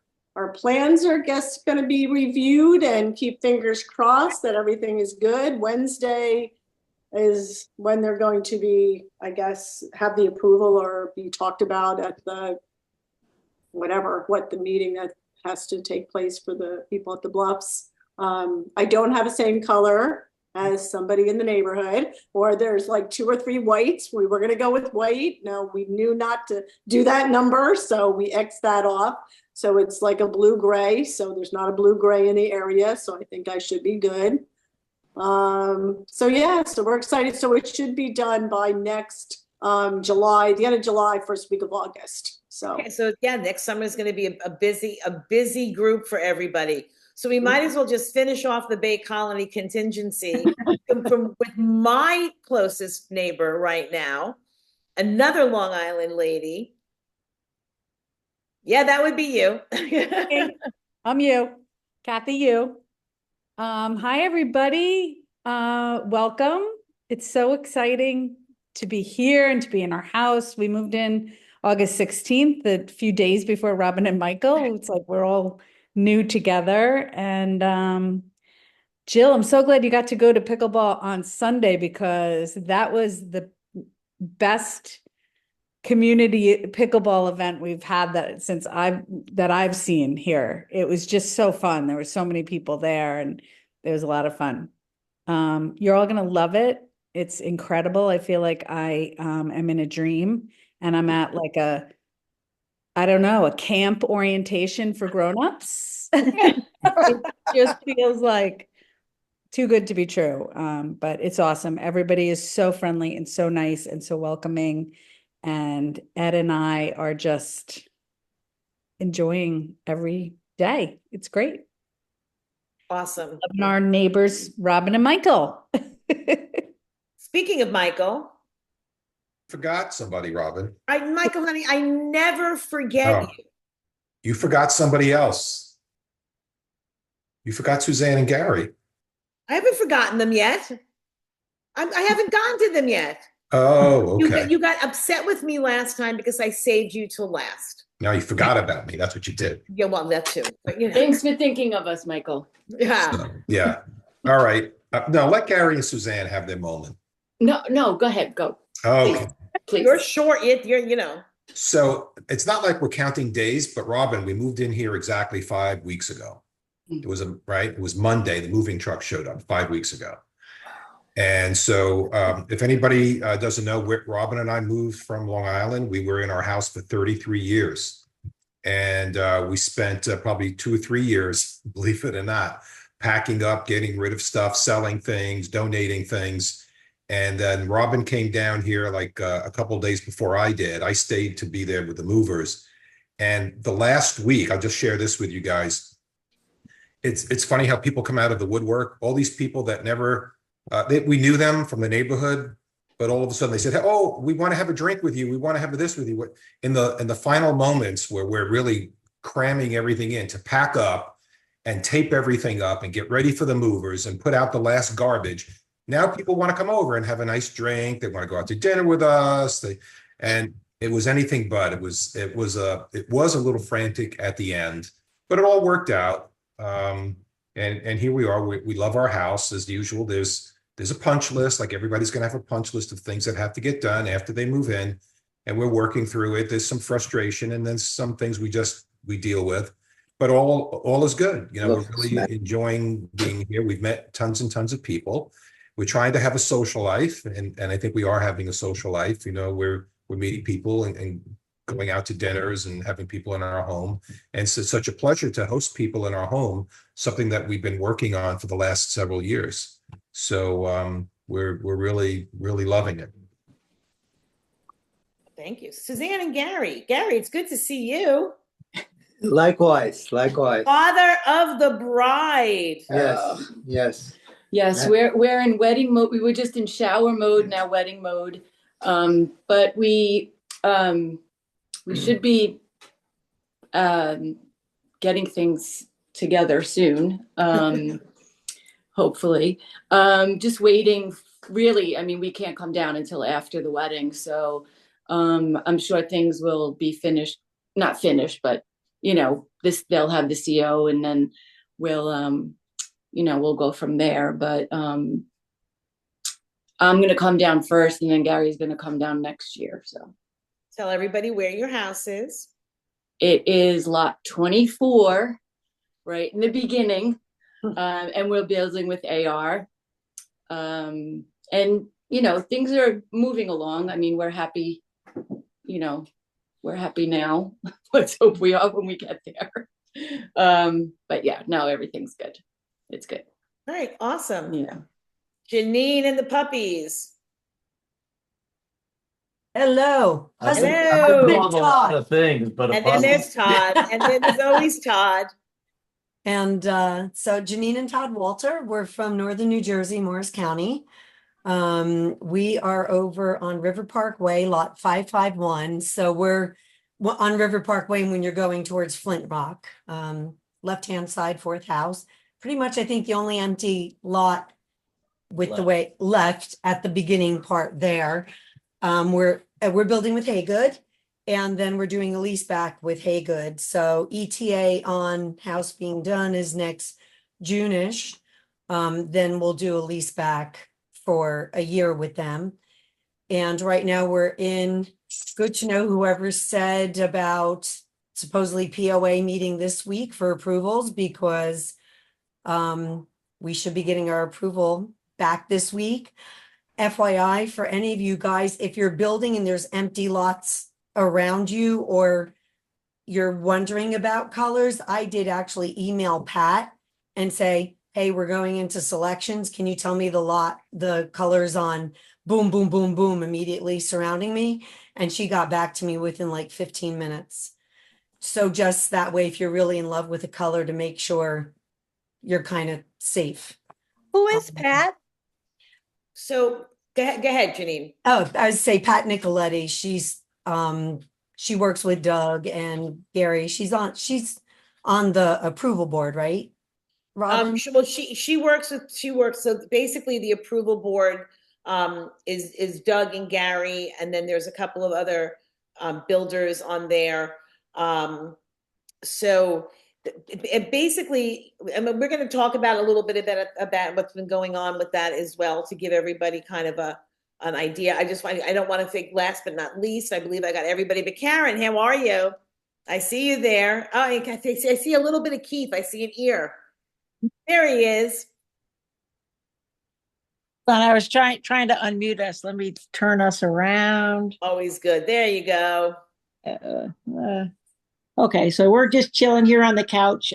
plans are, I guess, going to be reviewed, and keep fingers crossed that everything is good. Wednesday is when they're going to be, I guess, have the approval or be talked about at the what the meeting that has to take place for the people at the Bluffs. I don't have the same color as somebody in the neighborhood, or there's like 2 or 3 whites. We were going to go with white. No, we knew not to do that number, so we X'd that off. So it's like a blue-gray. So there's not a blue-gray in the area. So I think I should be good. So yeah, so we're excited. So it should be done by next July, the end of July, first week of August. So Okay, so yeah, next summer is going to be a busy group for everybody. So we might as well just finish off the Bay Colony contingency with my closest neighbor right now, another Long Island lady. Yeah, that would be you. I'm you, Kathy, you. Hi, everybody. Welcome. It's so exciting to be here and to be in our house. We moved in August 16th, a few days before Robin and Michael. It's like we're all new together. And Jill, I'm so glad you got to go to pickleball on Sunday, because that was the best community pickleball event we've had that I've seen here. It was just so fun. There were so many people there, and it was a lot of fun. You're all gonna love it. It's incredible. I feel like I am in a dream, and I'm at like a camp orientation for grown-ups. It just feels like too good to be true. But it's awesome. Everybody is so friendly and so nice and so welcoming. And Ed and I are just enjoying every day. It's great. Awesome. Loving our neighbors, Robin and Michael. Speaking of Michael. Forgot somebody, Robin. Michael, honey, I never forget you. You forgot somebody else. You forgot Suzanne and Gary. I haven't forgotten them yet. I haven't gotten to them yet. Oh, okay. You got upset with me last time because I saved you till last. No, you forgot about me. That's what you did. Yeah, well, that too. But, you know. Thanks for thinking of us, Michael. Yeah. So, yeah. All right. No, let Gary and Suzanne have their moment. No, go ahead. Go. Okay. Please. You're short. You're. So it's not like we're counting days, but Robin, we moved in here exactly 5 weeks ago. It was Monday. The moving truck showed up 5 weeks ago. And so if anybody doesn't know, Robin and I moved from Long Island. We were in our house for 33 years. And we spent probably 2 or 3 years, believe it or not, packing up, getting rid of stuff, selling things, donating things. And then Robin came down here like a couple of days before I did. I stayed to be there with the movers. And the last week, I'll just share this with you guys. It's funny how people come out of the woodwork. All these people that never, we knew them from the neighborhood, but all of a sudden they said, "Oh, we want to have a drink with you. We want to have this with you." In the final moments where we're really cramming everything in to pack up and tape everything up and get ready for the movers and put out the last garbage. Now people want to come over and have a nice drink. They want to go out to dinner with us. And it was anything but. It was a little frantic at the end, but it all worked out. And here we are. We love our house as usual. There's a punch list, like everybody's going to have a punch list of things that have to get done after they move in, and we're working through it. There's some frustration, and then some things we deal with, but all is good. You know, we're really enjoying being here. We've met tons and tons of people. We're trying to have a social life, and I think we are having a social life. You know, we're meeting people and going out to dinners and having people in our home. And it's such a pleasure to host people in our home, something that we've been working on for the last several years. So we're really, really loving it. Thank you. Suzanne and Gary. Gary, it's good to see you. Likewise. Father of the bride. Yes. Yes, we're in wedding mode. We were just in shower mode, now wedding mode. But we should be getting things together soon. Hopefully. Just waiting, really. I mean, we can't come down until after the wedding. So I'm sure things will be finished, not finished, but you know, they'll have the CO, and then we'll we'll go from there. But I'm gonna come down first, and then Gary's gonna come down next year. So tell everybody where your house is. It is lot 24, right in the beginning. And we're building with AR. And you know, things are moving along. I mean, we're happy, we're happy now. Let's hope we are when we get there. But yeah, no, everything's good. It's good. All right, awesome. Yeah. Janine and the puppies. Hello. Hello. A lot of things, but and then there's Todd, and then there's always Todd. And so Janine and Todd Walter, we're from Northern New Jersey, Morris County. We are over on River Park Way, lot 551. So we're on River Park Way when you're going towards Flint Rock, left-hand side, fourth house. Pretty much, I think the only empty lot with the way left at the beginning part there. We're building with Haygood, and then we're doing a lease back with Haygood. So ETA on house being done is next June-ish. Then we'll do a lease back for a year with them. And right now we're in, good to know whoever said about supposedly POA meeting this week for approvals, because we should be getting our approval back this week. FYI, for any of you guys, if you're building and there's empty lots around you, or you're wondering about colors, I did actually email Pat and say, hey, we're going into selections. Can you tell me the colors on boom, boom, boom, boom immediately surrounding me? And she got back to me within like 15 minutes. So just that way, if you're really in love with a color, to make sure you're kind of safe. Who is Pat? So go ahead, Janine. Oh, I would say Pat Nicoletti. She works with Doug and Gary. She's on the approval board, right? Robin? Well, she works. So basically, the approval board is Doug and Gary, and then there's a couple of other builders on there. So basically, I mean, we're going to talk about a little bit about what's been going on with that as well, to give everybody kind of an idea. I don't want to think last but not least. I believe I got everybody. But Karen, how are you? I see you there. Oh, I see a little bit of Keith. I see an ear. There he is. And I was trying to unmute us. Let me turn us around. Always good. There you go. Okay, so we're just chilling here on the couch.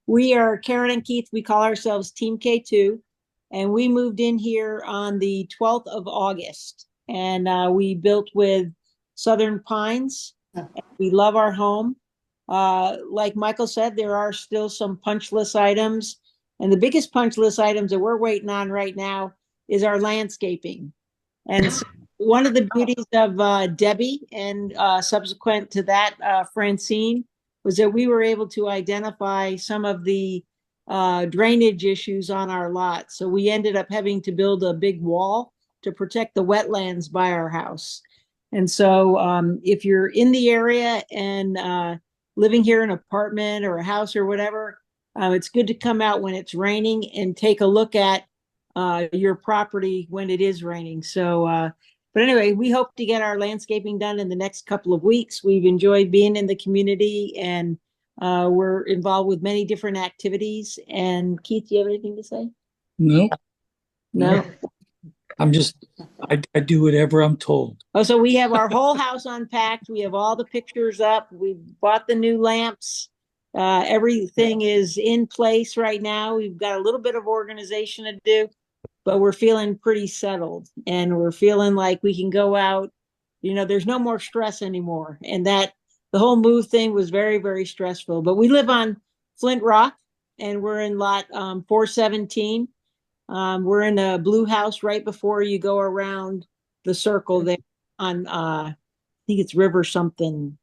We are Karen and Keith. We call ourselves Team K2, and we moved in here on the 12th of August. And we built with Southern Pines. We love our home. Like Michael said, there are still some punch list items. And the biggest punch list items that we're waiting on right now is our landscaping. And so one of the beauties of Debbie and subsequent to that, Francine, was that we were able to identify some of the drainage issues on our lot. So we ended up having to build a big wall to protect the wetlands by our house. And so if you're in the area and living here in an apartment or a house or whatever, it's good to come out when it's raining and take a look at your property when it is raining. So, but anyway, we hope to get our landscaping done in the next couple of weeks. We've enjoyed being in the community, and we're involved with many different activities. And Keith, do you have anything to say? No, No? I do whatever I'm told. Oh, so we have our whole house unpacked. We have all the pictures up. We bought the new lamps. Everything is in place right now. We've got a little bit of organization to do, but we're feeling pretty settled, and we're feeling like we can go out. You know, there's no more stress anymore. And that the whole move thing was very, very stressful. But we live on Flint Rock, and we're in lot 417. We're in a blue house right before you go around the circle there on I think it's River something.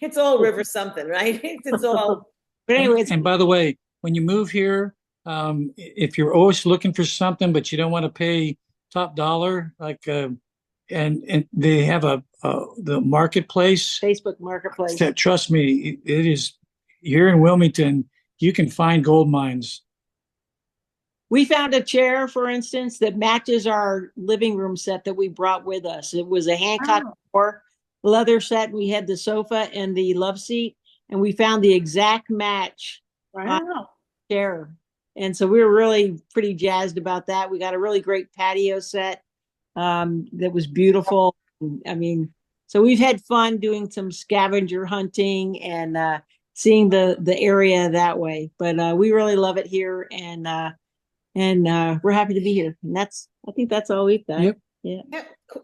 It's all river something, right? It's all. But anyways, And by the way, when you move here, if you're always looking for something, but you don't want to pay top dollar, like, and they have the marketplace, Facebook Marketplace. Trust me, it is here in Wilmington. You can find gold mines. We found a chair, for instance, that matches our living room set that we brought with us. It was a Hancock leather set. We had the sofa and the love seat, and we found the exact match. Wow. Chair. And so we were really pretty jazzed about that. We got a really great patio set that was beautiful. I mean, so we've had fun doing some scavenger hunting and seeing the area that way. But we really love it here, and we're happy to be here. And I think that's all we've done. Yep. Yeah.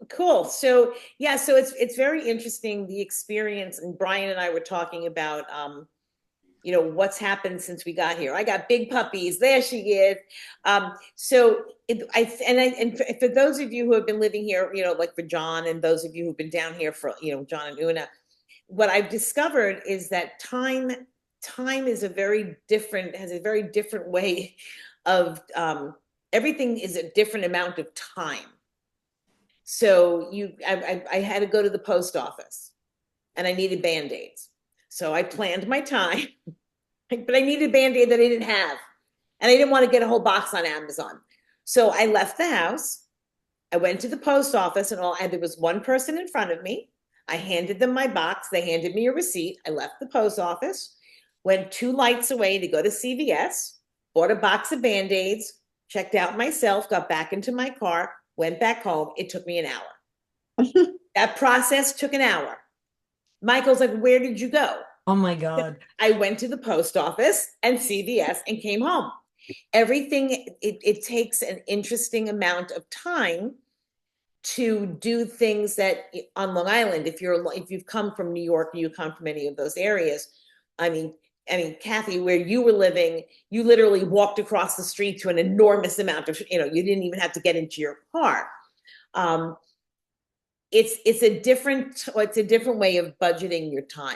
Cool. So yeah, so it's very interesting, the experience. And Brian and I were talking about you know, what's happened since we got here. I got big puppies. There she is. So for those of you who have been living here, you know, like for John, and those of you who've been down here for, you know, John and Una, what I've discovered is that time is has a very different way of everything is a different amount of time. So I had to go to the post office, and I needed Band-Aids. So I planned my time, but I needed a Band-Aid that I didn't have. And I didn't want to get a whole box on Amazon. So I left the house. I went to the post office, and there was one person in front of me. I handed them my box. They handed me a receipt. I left the post office, went 2 lights away to go to CVS, bought a box of Band-Aids, checked out myself, got back into my car, went back home. It took me an hour. That process took an hour. Michael's like, where did you go? Oh my God. I went to the post office and CVS and came home. Everything, it takes an interesting amount of time to do things that on Long Island, if you've come from New York, you come from any of those areas. I mean, Kathy, where you were living, you literally walked across the street to an enormous amount of, you know, you didn't even have to get into your car. It's a different way of budgeting your time,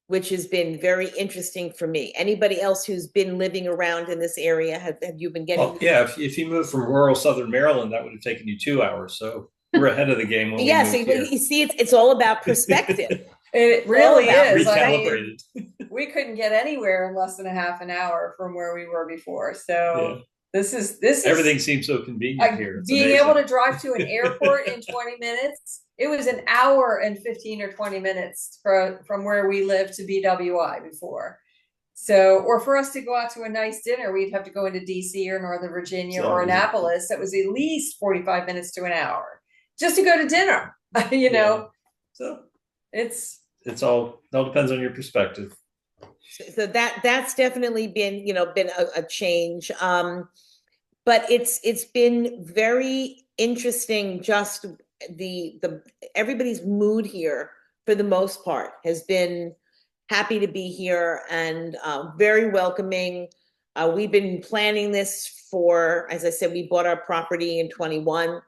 which has been very interesting for me. Anybody else who's been living around in this area, have you been getting? Well, yeah, if you moved from rural Southern Maryland, that would have taken you 2 hours. So we're ahead of the game. When Yes, we moved here. you see, it's all about perspective. It really is. I mean, Recalibrated. we couldn't get anywhere in less than a half an hour from where we were before. So this is everything seems so convenient here. It's being amazing. able to drive to an airport in 20 minutes. It was an hour and 15 or 20 minutes from where we lived to BWI before. So, or for us to go out to a nice dinner, we'd have to go into DC or Northern Virginia or Annapolis. That was at least 45 minutes to an hour just to go to dinner, you know? So it all depends on your perspective. So that's definitely been a change. But it's been very interesting. Just everybody's mood here for the most part has been happy to be here and very welcoming. We've been planning this for, as I said, we bought our property in 21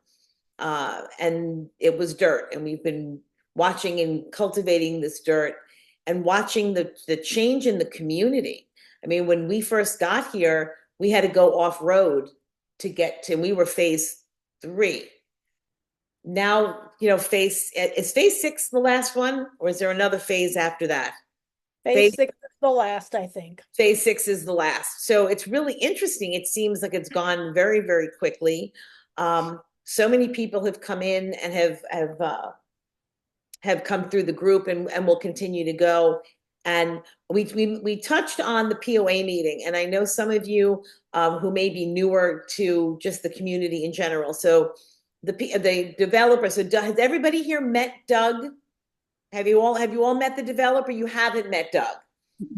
and it was dirt, and we've been watching and cultivating this dirt and watching the change in the community. I mean, when we first got here, we had to go off road to get to, we were phase 3. Now is phase 6 the last one, or is there another phase after that? Phase 6 is the last, I think. Phase 6 is the last. So it's really interesting. It seems like it's gone very, very quickly. So many people have come in and have come through the group and will continue to go. And we touched on the POA meeting, and I know some of you who may be newer to just the community in general. So the developer. So has everybody here met Doug? Have you all met the developer? You haven't met Doug.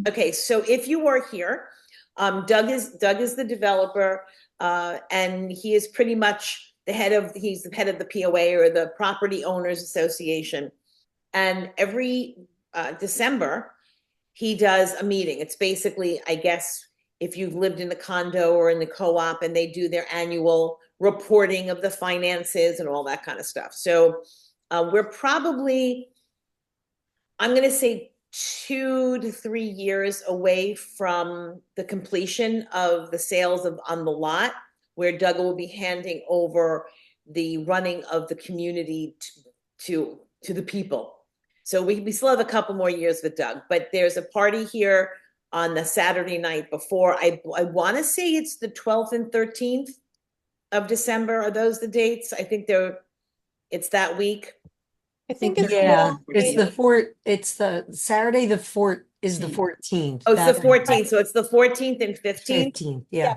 Okay, so if you are here, Doug is the developer, and he is pretty much he's the head of the POA, or the Property Owners Association. And every December, he does a meeting. It's basically, I guess, if you've lived in the condo or in the co-op, and they do their annual reporting of the finances and all that kind of stuff. So we're probably, I'm going to say, 2 to 3 years away from the completion of the sales on the lot, where Doug will be handing over the running of the community to the people. So we still have a couple more years with Doug, but there's a party here on the Saturday night before. I want to say it's the 12th and 13th of December. Are those the dates? I think it's that week. I think it's it's the Saturday, the 14th. Oh, it's the 14th. So it's the 14th and 15th. 15th, yeah.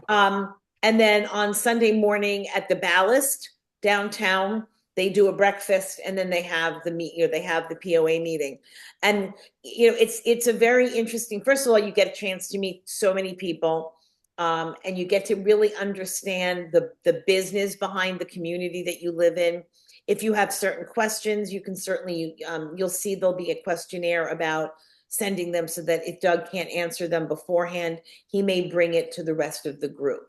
And then on Sunday morning at the Ballast downtown, they do a breakfast, and then they have they have the POA meeting. And it's a very interesting. First of all, you get a chance to meet so many people, and you get to really understand the business behind the community that you live in. If you have certain questions, you can certainly, you'll see there'll be a questionnaire about sending them, so that if Doug can't answer them beforehand, he may bring it to the rest of the group.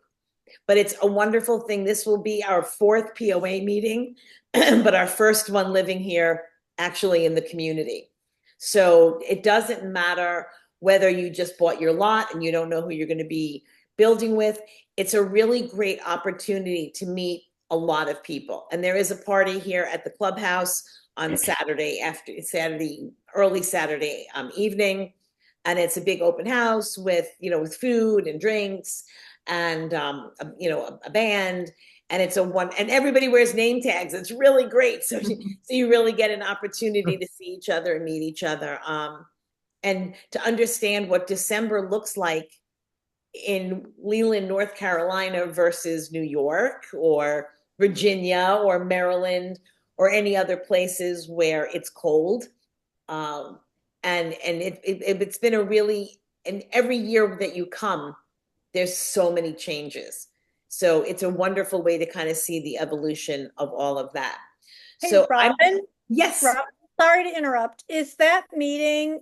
But it's a wonderful thing. This will be our 4th POA meeting, but our first one living here actually in the community. So it doesn't matter whether you just bought your lot and you don't know who you're going to be building with. It's a really great opportunity to meet a lot of people. And there is a party here at the clubhouse on early Saturday evening. And it's a big open house with food and drinks and a band, and and everybody wears name tags. It's really great. So you really get an opportunity to see each other and meet each other, and to understand what December looks like in Leland, North Carolina versus New York or Virginia or Maryland or any other places where it's cold. And it's been and every year that you come, there's so many changes. So it's a wonderful way to kind of see the evolution of all of that. Hey, So Robin? Yes. Robin, sorry to interrupt. Is that meeting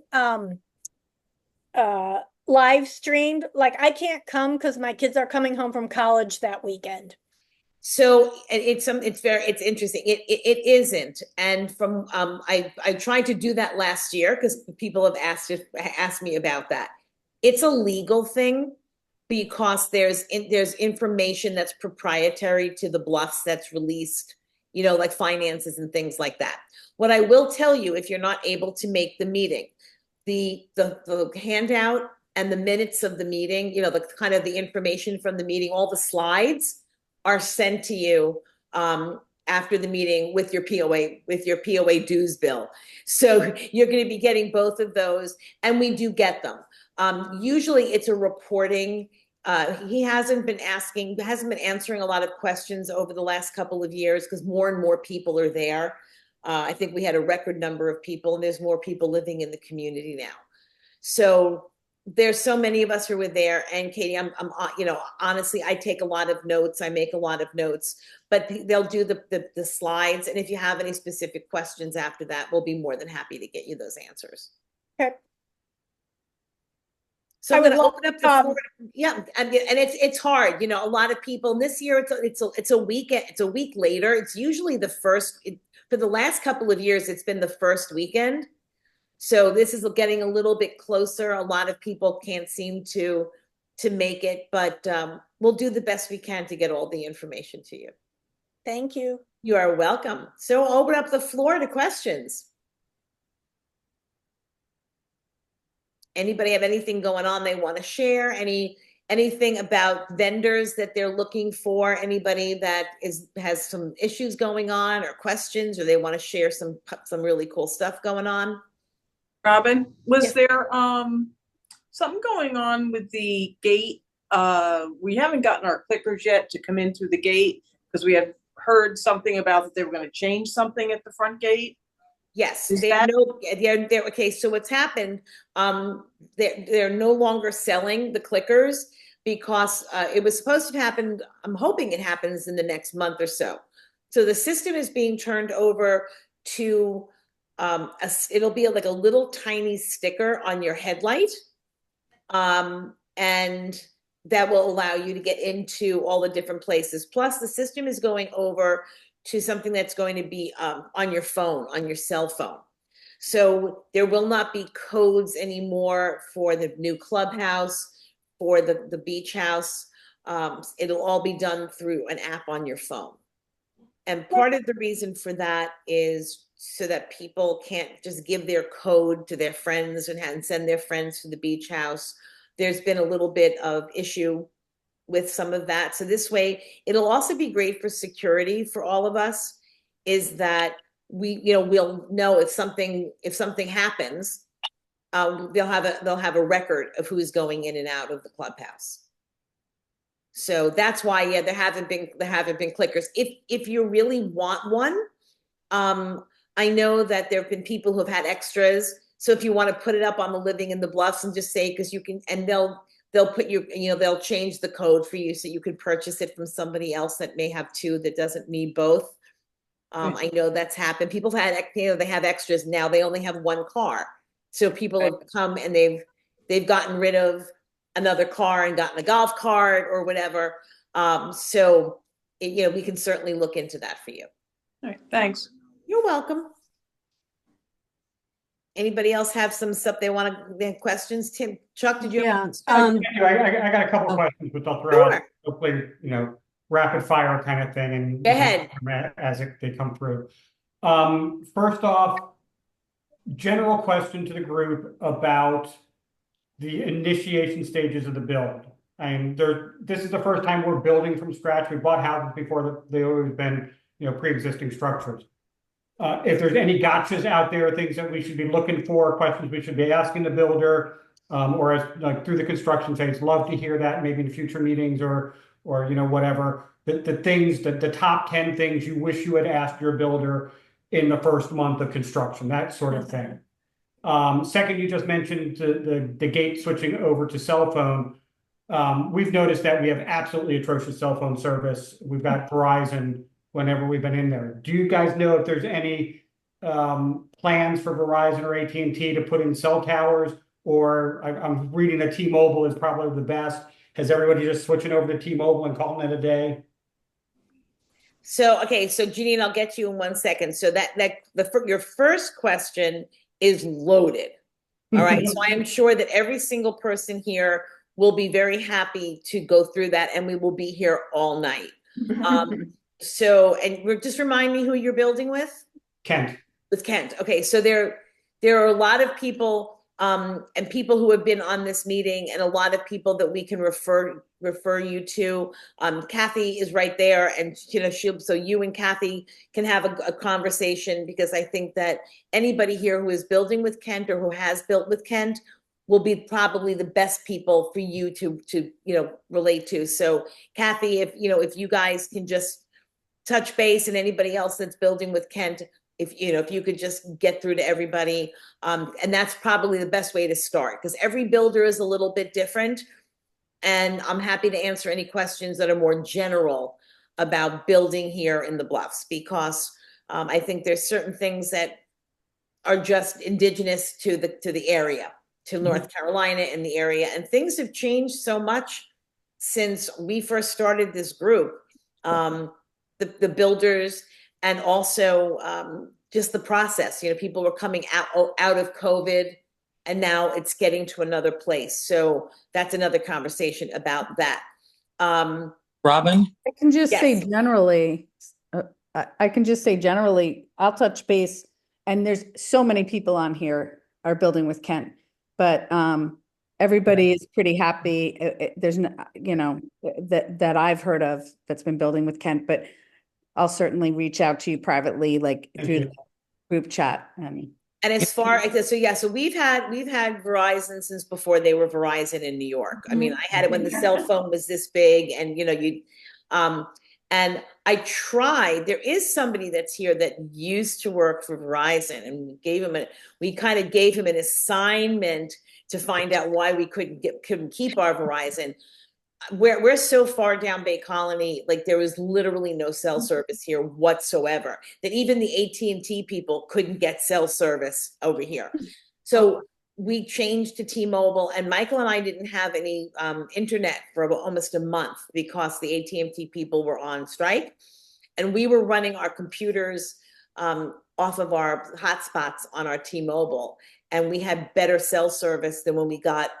live streamed? Like, I can't come because my kids are coming home from college that weekend. So it's interesting. It isn't. And from I tried to do that last year because people have asked me about that. It's a legal thing, because there's information that's proprietary to the bluffs that's released, like finances and things like that. What I will tell you, if you're not able to make the meeting, the handout and the minutes of the meeting, the kind of the information from the meeting, all the slides are sent to you after the meeting with your POA dues bill. So you're going to be getting both of those, and we do get them. Usually it's a reporting. He hasn't been answering a lot of questions over the last couple of years because more and more people are there. I think we had a record number of people, and there's more people living in the community now. So there's so many of us who were there. And Katie, I'm honestly, I take a lot of notes. I make a lot of notes, but they'll do the slides. And if you have any specific questions after that, we'll be more than happy to get you those answers. Okay. So I'm going to open up the floor. Yeah, and it's hard. A lot of people. And this year, it's a weekend. It's a week later. It's usually the first. For the last couple of years, it's been the first weekend. So this is getting a little bit closer. A lot of people can't seem to make it, but we'll do the best we can to get all the information to you. Thank you. You are welcome. So I'll open up the floor to questions. Anybody have anything going on they want to share? Anything about vendors that they're looking for? Anybody that has some issues going on or questions, or they want to share some really cool stuff going on? Robin, was there something going on with the gate? We haven't gotten our clickers yet to come in through the gate because we had heard something about that they were going to change something at the front gate. Yes, they're okay. So what's happened? They're no longer selling the clickers because it was supposed to happen. I'm hoping it happens in the next month or so. So the system is being turned over to it'll be like a little tiny sticker on your headlight, and that will allow you to get into all the different places. Plus, the system is going over to something that's going to be on your phone, on your cell phone. So there will not be codes anymore for the new clubhouse, for the beach house. It'll all be done through an app on your phone. And part of the reason for that is so that people can't just give their code to their friends and send their friends to the beach house. There's been a little bit of issue with some of that. So this way, it'll also be great for security for all of us, is that we'll know if something happens, they'll have a record of who's going in and out of the clubhouse. So that's why, yeah, there haven't been clickers. If you really want one, I know that there have been people who have had extras. So if you want to put it up on the Living in the Bluffs and just say, because you can, and they'll put they'll change the code for you so you could purchase it from somebody else that may have two that doesn't need both. I know that's happened. People have had, they have extras now. They only have one car. So people have come and they've gotten rid of another car and gotten a golf cart or whatever. So we can certainly look into that for you. All right, thanks. You're welcome. Anybody else have some stuff they want to questions? Chuck, did you? Yeah. I got a couple questions, which I'll throw out. Hopefully, rapid fire kind of thing, and go ahead as they come through. First off, general question to the group about the initiation stages of the build. And this is the first time we're building from scratch. We bought houses before, they've always been pre-existing structures. If there's any gotchas out there, things that we should be looking for, questions we should be asking the builder, or as through the construction phase, love to hear that maybe in future meetings or whatever. The top 10 things you wish you had asked your builder in the first month of construction, that sort of thing. Second, you just mentioned the gate switching over to cell phone. We've noticed that we have absolutely atrocious cell phone service. We've got Verizon whenever we've been in there. Do you guys know if there's any plans for Verizon or AT&T to put in cell towers? Or I'm reading that T-Mobile is probably the best. Has everybody just switching over to T-Mobile and calling it a day? So, okay, so Janine, I'll get you in 1 second. So your first question is loaded. All right. So I am sure that every single person here will be very happy to go through that, and we will be here all night. And just remind me who you're building with? Kent. With Kent. Okay. So there are a lot of people and people who have been on this meeting, and a lot of people that we can refer you to. Kathy is right there, and so you and Kathy can have a conversation, because I think that anybody here who is building with Kent or who has built with Kent will be probably the best people for you to relate to. So Kathy, if you guys can just touch base, and anybody else that's building with Kent, if you could just get through to everybody, and that's probably the best way to start, because every builder is a little bit different, and I'm happy to answer any questions that are more general about building here in the Bluffs, because I think there's certain things that are just indigenous to the area, to North Carolina and the area, and things have changed so much since we first started this group. The builders, and also just the process. People were coming out of COVID, and now it's getting to another place. So that's another conversation about that. Robin? I can just say generally, I can just say generally, I'll touch base, and there's so many people on here are building with Kent, but everybody is pretty happy. There's no, you know, that I've heard of that's been building with Kent, but I'll certainly reach out to you privately, like through the group chat. And as far as so we've had Verizon since before they were Verizon in New York. I mean, I had it when the cell phone was this big, and and I tried. There is somebody that's here that used to work for Verizon, and we kind of gave him an assignment to find out why we couldn't keep our Verizon. We're so far down Bay Colony, like there was literally no cell service here whatsoever, that even the AT&T people couldn't get cell service over here. So we changed to T-Mobile, and Michael and I didn't have any internet for almost a month because the AT&T people were on strike, and we were running our computers off of our hotspots on our T-Mobile, and we had better cell service than when we got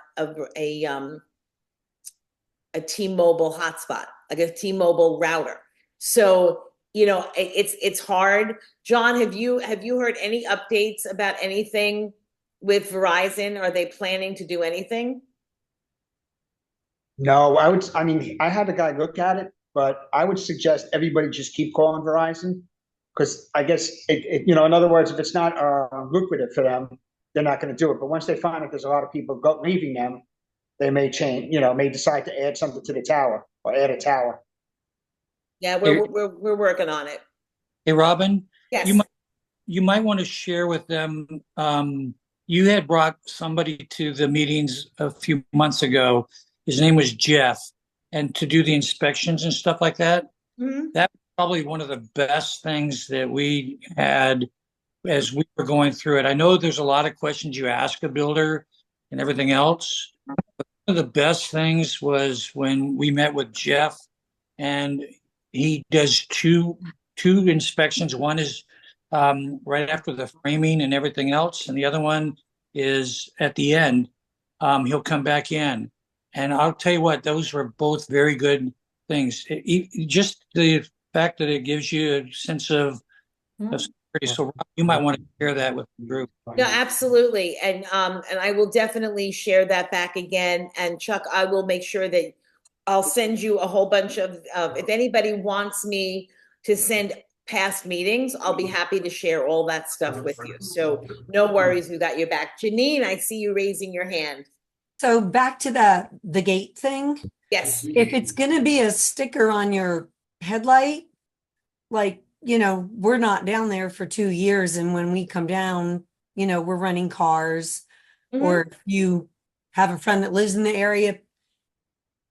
a T-Mobile hotspot, like a T-Mobile router. So, it's hard. John, have you heard any updates about anything with Verizon? Are they planning to do anything? No, I had a guy look at it, but I would suggest everybody just keep calling Verizon, because I guess in other words, if it's not lucrative for them, they're not going to do it. But once they find that there's a lot of people leaving them, they may change, may decide to add something to the tower or add a tower. Yeah, we're working on it. Hey, Robin. Yes. You might want to share with them. You had brought somebody to the meetings a few months ago. His name was Jeff, and to do the inspections and stuff like that. Mm-hmm. That was probably one of the best things that we had as we were going through it. I know there's a lot of questions you ask a builder and everything else. But one of the best things was when we met with Jeff, and he does two inspections. One is right after the framing and everything else, and the other one is at the end. He'll come back in, and I'll tell you what, those were both very good things. Just the fact that it gives you a sense of security. So you might want to share that with the group. No, absolutely. And I will definitely share that back again. And Chuck, I will make sure that I'll send you a whole bunch of, if anybody wants me to send past meetings, I'll be happy to share all that stuff with you. So no worries, we got your back. Janine, I see you raising your hand. So back to the gate thing. Yes. If it's going to be a sticker on your headlight, like, we're not down there for 2 years. And when we come down, we're running cars. Mm-hmm. Or if you have a friend that lives in the area,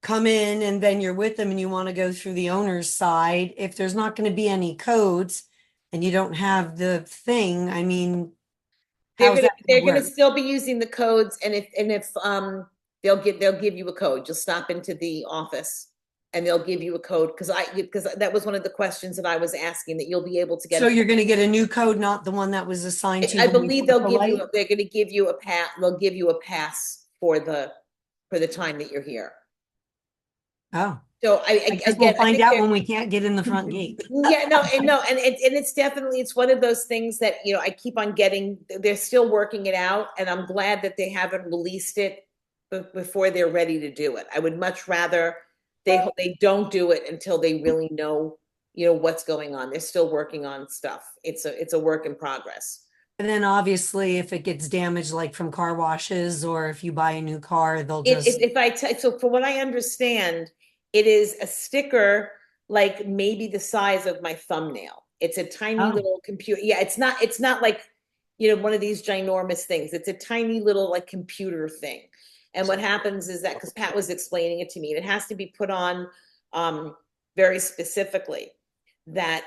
come in and then you're with them and you want to go through the owner's side. If there's not going to be any codes and you don't have the thing, I mean, they're going to still be using the codes. And if they'll give you a code. You'll stop into the office and they'll give you a code, because that was one of the questions that I was asking, that you'll be able to get. So you're going to get a new code, not the one that was assigned to you. I believe they're going to give you a pass. They'll give you a pass for the time that you're here. Oh. So we'll find out when we can't get in the front gate. Yeah, no, and it's definitely, it's one of those things that I keep on getting. They're still working it out, and I'm glad that they haven't released it before they're ready to do it. I would much rather they don't do it until they really know what's going on. They're still working on stuff. It's a work in progress. And then obviously, if it gets damaged, like from car washes, or if you buy a new car, they'll just. So from what I understand, it is a sticker like maybe the size of my thumbnail. It's a tiny little computer. Yeah, it's not like one of these ginormous things. It's a tiny little like computer thing. And what happens is that, because Pat was explaining it to me, it has to be put on very specifically, that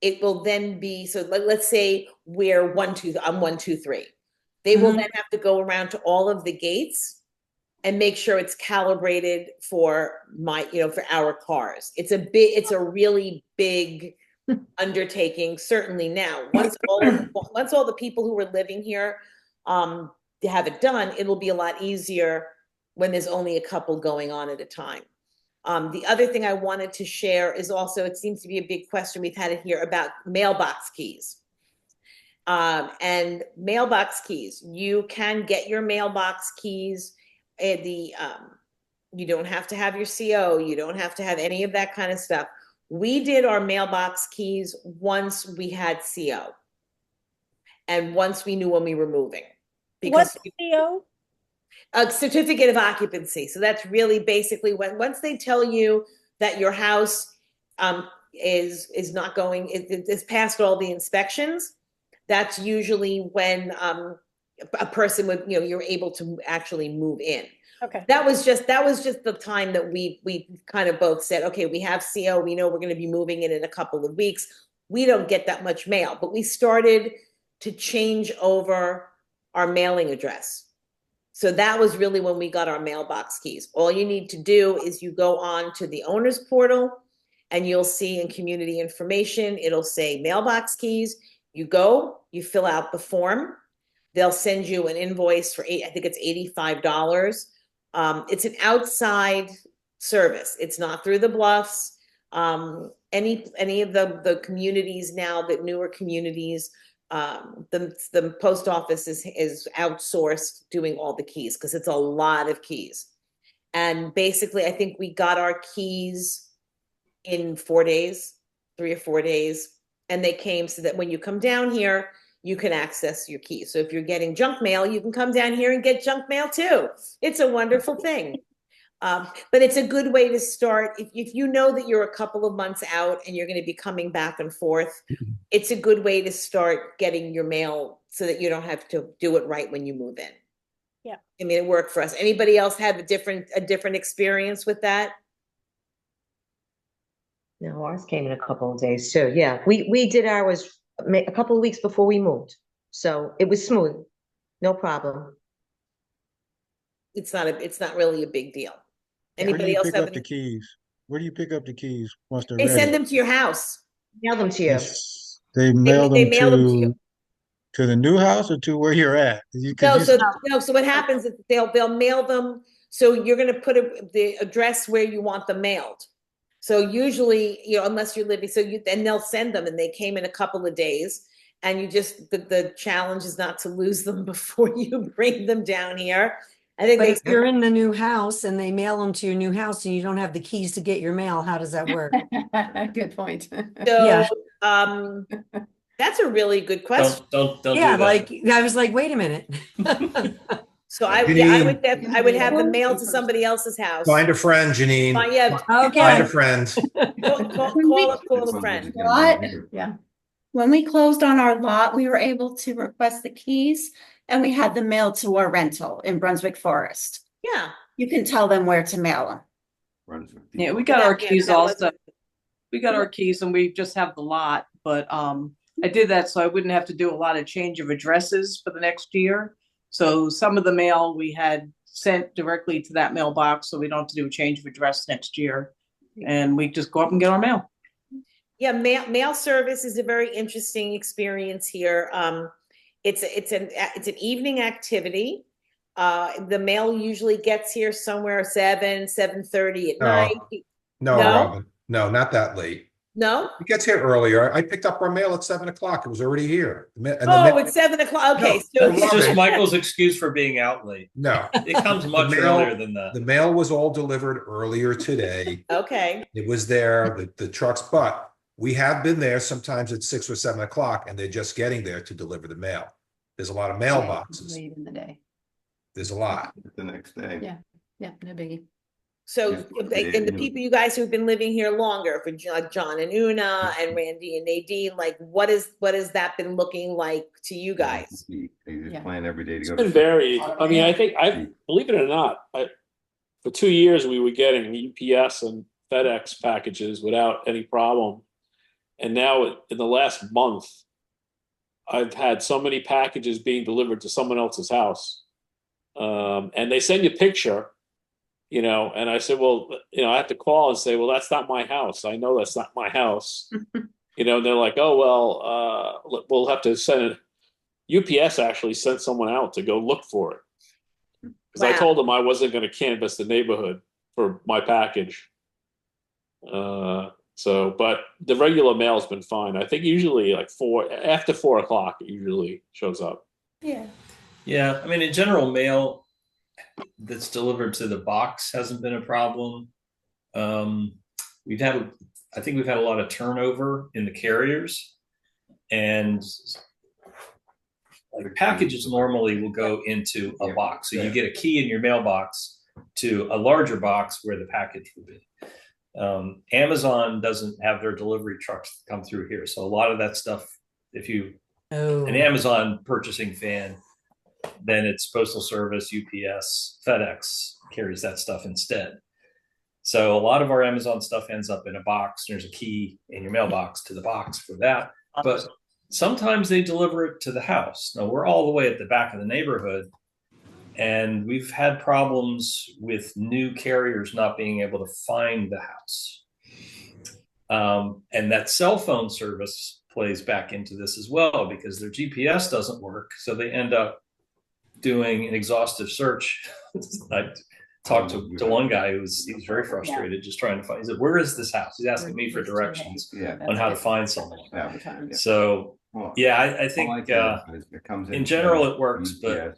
it will then be, so let's say I'm 1, 2, 3. They will then have to go around to all of the gates and make sure it's calibrated for for our cars. It's a really big undertaking, certainly now. Once all the people who are living here to have it done, it'll be a lot easier when there's only a couple going on at a time. The other thing I wanted to share is also, it seems to be a big question we've had it here about mailbox keys. And mailbox keys, you can get your mailbox keys at you don't have to have your CO, you don't have to have any of that kind of stuff. We did our mailbox keys once we had CO and once we knew when we were moving. What's CO? A certificate of occupancy. So that's really basically once they tell you that your house is not going, is past all the inspections, that's usually when a person would, you're able to actually move in. Okay. That was just the time that we kind of both said, okay, we have CO, we know we're going to be moving in a couple of weeks. We don't get that much mail, but we started to change over our mailing address. So that was really when we got our mailbox keys. All you need to do is you go on to the owner's portal and you'll see in community information, it'll say mailbox keys. You go, you fill out the form. They'll send you an invoice for I think it's $85. It's an outside service. It's not through the Bluffs. Any of the communities now, the newer communities, the post office is outsourced doing all the keys because it's a lot of keys. And basically, I think we got our keys in 4 days, 3 or 4 days, and they came so that when you come down here, you can access your keys. So if you're getting junk mail, you can come down here and get junk mail too. It's a wonderful thing. But it's a good way to start. If you know that you're a couple of months out and you're going to be coming back and forth, it's a good way to start getting your mail so that you don't have to do it right when you move in. Yeah. I mean, it worked for us. Anybody else have a different experience with that? No, ours came in a couple of days too. Yeah, we did ours a couple of weeks before we moved. So it was smooth. No problem. It's not really a big deal. Where do Anybody you else pick have up the any? keys? Where do you pick up the keys once they're They ready? send them to your house. Mail them to you. They mail They them mail them to you. to the new house or to where you're at? So what happens is they'll mail them. So you're going to put the address where you want them mailed. So usually, unless you're living, then they'll send them, and they came in a couple of days. And you just the challenge is not to lose them before you bring them down here. I think But if you're in the new house and they mail them to your new house and you don't have the keys to get your mail, how does that work? Good point. So, that's a really good question. Don't Yeah, do that. like I was like, wait a minute. So I would have them mailed to somebody else's house. Find a friend, Janine. Okay. Find a friend. Call a friend. Yeah. When we closed on our lot, we were able to request the keys and we had them mailed to our rental in Brunswick Forest. Yeah. You can tell them where to mail them. Yeah, we got our keys also. We got our keys and we just have the lot, but I did that so I wouldn't have to do a lot of change of addresses for the next year. So some of the mail we had sent directly to that mailbox, so we don't have to do a change of address next year. And we just go up and get our mail. Yeah, mail service is a very interesting experience here. It's an evening activity. The mail usually gets here somewhere 7:30 at night. No, Robin. No, not that late. No? It gets here earlier. I picked up our mail at 7 o'clock. It was already here. It's 7 o'clock. Okay. No, It's just Michael's excuse for being out late. No. It comes much earlier than that. The mail was all delivered earlier today. Okay. It was there, the trucks, but we have been there sometimes at 6 or 7 o'clock, and they're just getting there to deliver the mail. There's a lot of mailboxes. Late in the day. There's a lot. The next day. Yeah, no biggie. So, and the people, you guys who've been living here longer, for like John and Una and Randy and Nadine, like what has that been looking like to you guys? He's playing every day to go. It's been varied. I mean, I think believe it or not, for 2 years we were getting UPS and FedEx packages without any problem, and now in the last month, I've had so many packages being delivered to someone else's house, and they send you a picture. And I said, well, I have to call and say, well, that's not my house. I know that's not my house. And they're like, oh, well, we'll have to send it. UPS actually sent someone out to go look for it. Because I told them I wasn't going to canvass the neighborhood for my package. So, but the regular mail's been fine. I think usually like after 4 o'clock, it usually shows up. Yeah. Yeah, I mean, in general, mail that's delivered to the box hasn't been a problem. I think we've had a lot of turnover in the carriers, and like packages normally will go into a box. So you get a key in your mailbox to a larger box where the package would be. Amazon doesn't have their delivery trucks come through here. So a lot of that stuff, if you an Amazon purchasing fan, then it's Postal Service, UPS, FedEx carries that stuff instead. So a lot of our Amazon stuff ends up in a box. There's a key in your mailbox to the box for that. But sometimes they deliver it to the house. Now we're all the way at the back of the neighborhood, and we've had problems with new carriers not being able to find the house. And that cell phone service plays back into this as well, because their GPS doesn't work. So they end up doing an exhaustive search. I talked to one guy he was very frustrated, just trying to find. He said, "Where is this house?" He's asking me for directions on how to find someone. So yeah, I think in general it works, but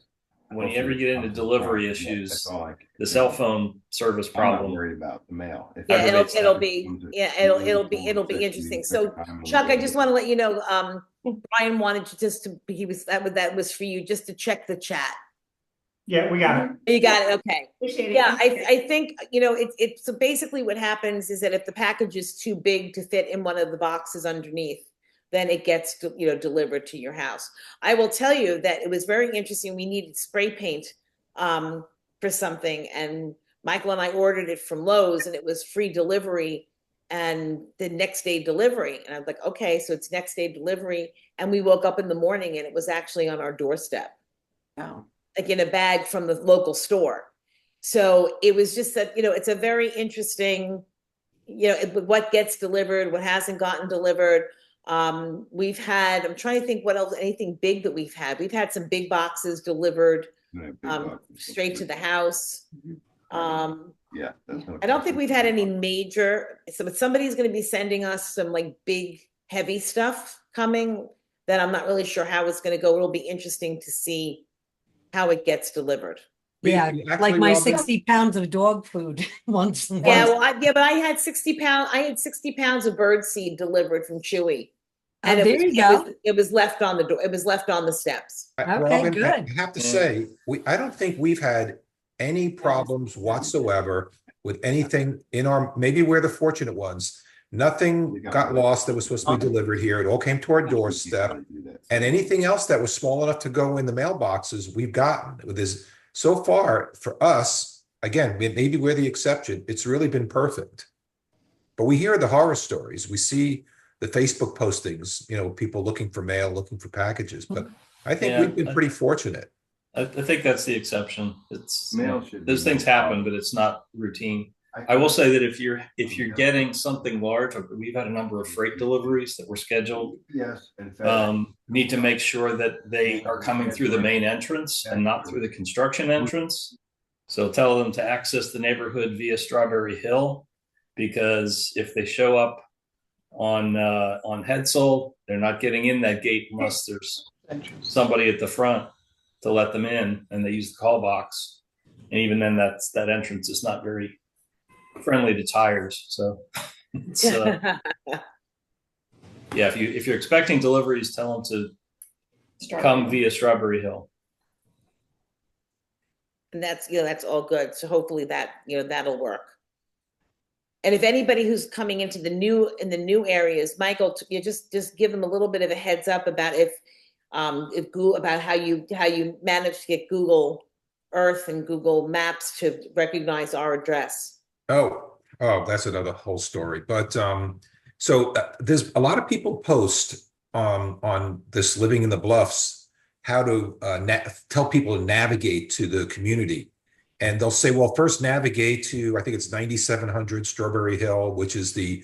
when you ever get into delivery issues, the cell phone service problem. I'm not worried about the mail. Yeah, it'll be interesting. So Chuck, I just want to let you know, Brian wanted to that was for you, just to check the chat. Yeah, we got it. You got it. Okay. Appreciate it. Yeah, I think, it's so basically what happens is that if the package is too big to fit in one of the boxes underneath, then it gets, delivered to your house. I will tell you that it was very interesting. We needed spray paint for something, and Michael and I ordered it from Lowe's, and it was free delivery and the next day delivery. And I was like, okay, so it's next day delivery. And we woke up in the morning and it was actually on our doorstep. Oh. Like in a bag from the local store. So it was just that, it's a very interesting, what gets delivered, what hasn't gotten delivered. I'm trying to think what else, anything big that we've had. We've had some big boxes delivered straight to the house. Yeah, I don't think we've had any major, but somebody's going to be sending us some like big, heavy stuff coming that I'm not really sure how it's going to go. It'll be interesting to see how it gets delivered. Yeah, Actually, like my Robin- 60 pounds of dog food once. Yeah, well, but I had 60 pounds of bird seed delivered from Chewy. And there you go. It was left on the door. It was left on the steps. Robin, good. I have to say, I don't think we've had any problems whatsoever with anything maybe we're the fortunate ones. Nothing got lost that was supposed to be delivered here. It all came to our doorstep. And anything else that was small enough to go in the mailboxes, we've gotten. So far, for us, again, maybe we're the exception. It's really been perfect. But we hear the horror stories. We see the Facebook postings, people looking for mail, looking for packages. But I think we've been pretty fortunate. I think that's the exception. It's Mail those things happen, but it's not routine. I will say that if you're getting something large, we've had a number of freight deliveries that were scheduled. Yes. Need to make sure that they are coming through the main entrance and not through the construction entrance. So tell them to access the neighborhood via Strawberry Hill, because if they show up on Hetzel, they're not getting in that gate unless there's somebody at the front to let them in, and they use the call box. And even then, that entrance is not very friendly to tires. So it's, yeah, if you're expecting deliveries, tell them to come via Strawberry Hill. And that's all good. So hopefully that'll work. And if anybody who's coming into the new areas, Michael, you just give them a little bit of a heads up about if Google, about how you manage to get Google Earth and Google Maps to recognize our address. Oh, that's another whole story. But so there's a lot of people post on this Living in the Bluffs how to tell people to navigate to the community. And they'll say, well, first navigate to, I think it's 9700 Strawberry Hill, which is the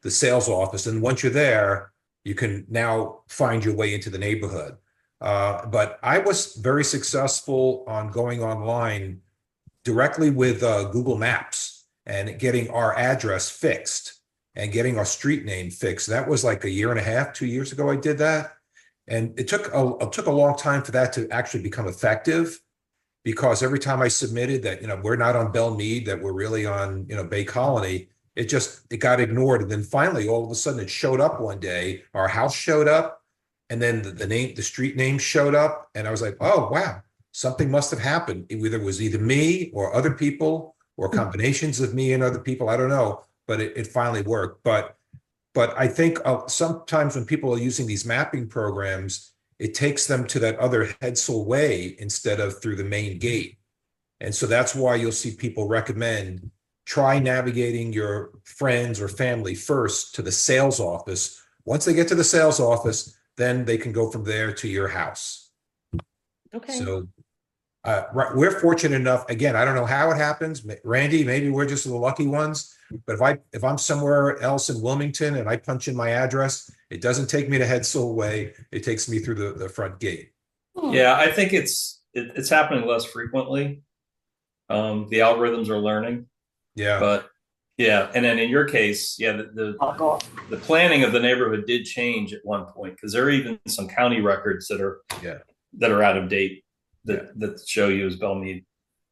sales office. And once you're there, you can now find your way into the neighborhood. But I was very successful on going online directly with Google Maps and getting our address fixed. and getting our street name fixed. That was like a year and a half, 2 years ago I did that. And it took a long time for that to actually become effective, because every time I submitted that, we're not on Belle Meade, that we're really on, Bay Colony, it got ignored. And then finally, all of a sudden it showed up one day, our house showed up, and then the street name showed up. And I was like, oh, wow, something must have happened. It was either me or other people or combinations of me and other people. I don't know, but it finally worked. But I think sometimes when people are using these mapping programs, it takes them to that other Hedsel way instead of through the main gate. And so that's why you'll see people recommend try navigating your friends or family first to the sales office. Once they get to the sales office, then they can go from there to your house. Okay. So we're fortunate enough, again, I don't know how it happens. Randy, maybe we're just the lucky ones. But if I'm somewhere else in Wilmington and I punch in my address, it doesn't take me to Hedsel Way. It takes me through the front gate. Yeah, I think it's happening less frequently. The algorithms are learning. Yeah. But yeah, and then in your case, yeah, the planning of the neighborhood did change at one point, because there are even some county records that are out of date that show you as Belle Meade.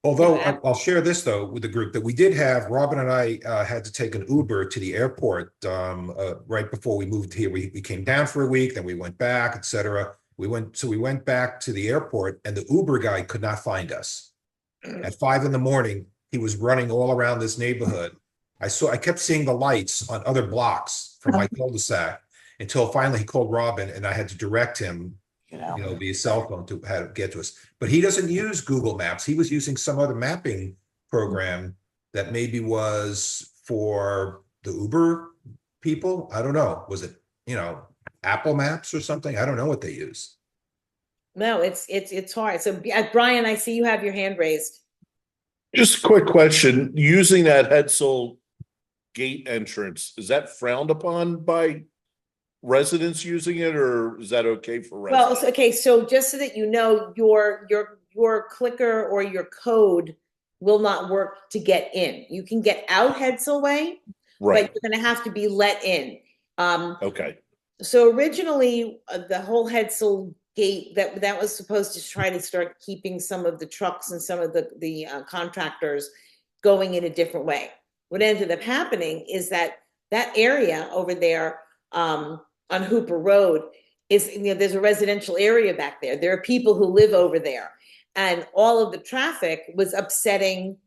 Although I'll share this though with the group that we did have. Robin and I had to take an Uber to the airport right before we moved here. We came down for a week, then we went back, etc. We went back to the airport, and the Uber guy could not find us. At 5 a.m, he was running all around this neighborhood. I kept seeing the lights on other blocks from my cul-de-sac until finally he called Robin, and I had to direct him, via cell phone to how to get to us. But he doesn't use Google Maps. He was using some other mapping program that maybe was for the Uber people. I don't know. Was it, Apple Maps or something? I don't know what they use. No, it's hard. So Brian, I see you have your hand raised. Just a quick question. Using that Hedsel gate entrance, is that frowned upon by residents using it, or is that okay for residents? Well, okay, so just so that you know, your clicker or your code will not work to get in. You can get out Hedsel Way, right, but you're going to have to be let in. Okay. So originally, the whole Hedsel gate that was supposed to try to start keeping some of the trucks and some of the contractors going in a different way. What ended up happening is that area over there on Hooper Road is, there's a residential area back there. There are people who live over there, and all of the traffic was upsetting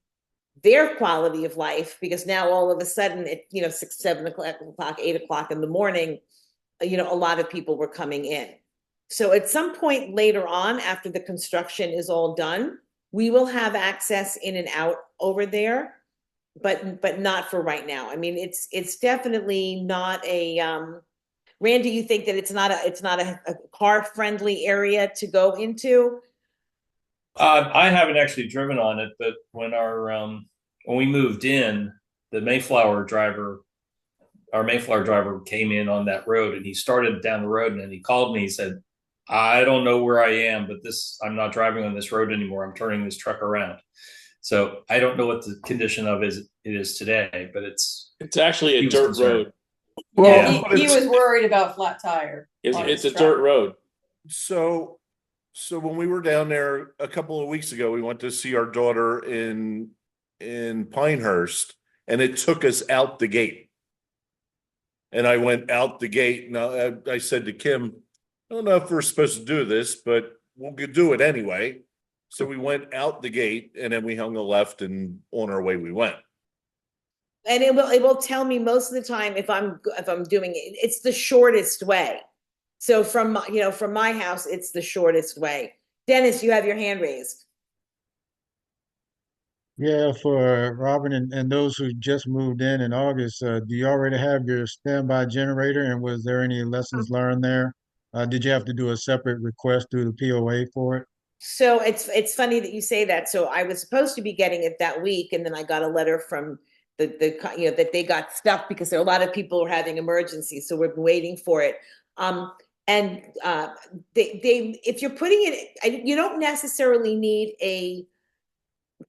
their quality of life, because now all of a sudden at 6, 7 o'clock, 8 o'clock in the morning, a lot of people were coming in. So at some point later on, after the construction is all done, we will have access in and out over there, but not for right now. I mean, it's definitely not a Randy, you think that it's not a car friendly area to go into? I haven't actually driven on it, but when we moved in, our Mayflower driver came in on that road, and he started down the road, and then he called me. He said, I don't know where I am, but I'm not driving on this road anymore. I'm turning this truck around. So I don't know what the condition of it is today, but it's actually a dirt road. Well, he was worried about flat tire. It's a dirt road. So when we were down there a couple of weeks ago, we went to see our daughter in Pinehurst, and it took us out the gate. And I went out the gate, and I said to Kim, I don't know if we're supposed to do this, but we'll do it anyway. So we went out the gate, and then we hung a left, and on our way we went. And it will tell me most of the time if I'm doing it. It's the shortest way. So from my house, it's the shortest way. Dennis, you have your hand raised. Yeah, for Robin and those who just moved in August, do you already have your standby generator? And was there any lessons learned there? Did you have to do a separate request through the POA for it? So it's funny that you say that. So I was supposed to be getting it that week, and then I got a letter from that they got stuck because there are a lot of people who are having emergencies. So we've been waiting for it. And if you're putting it, you don't necessarily need a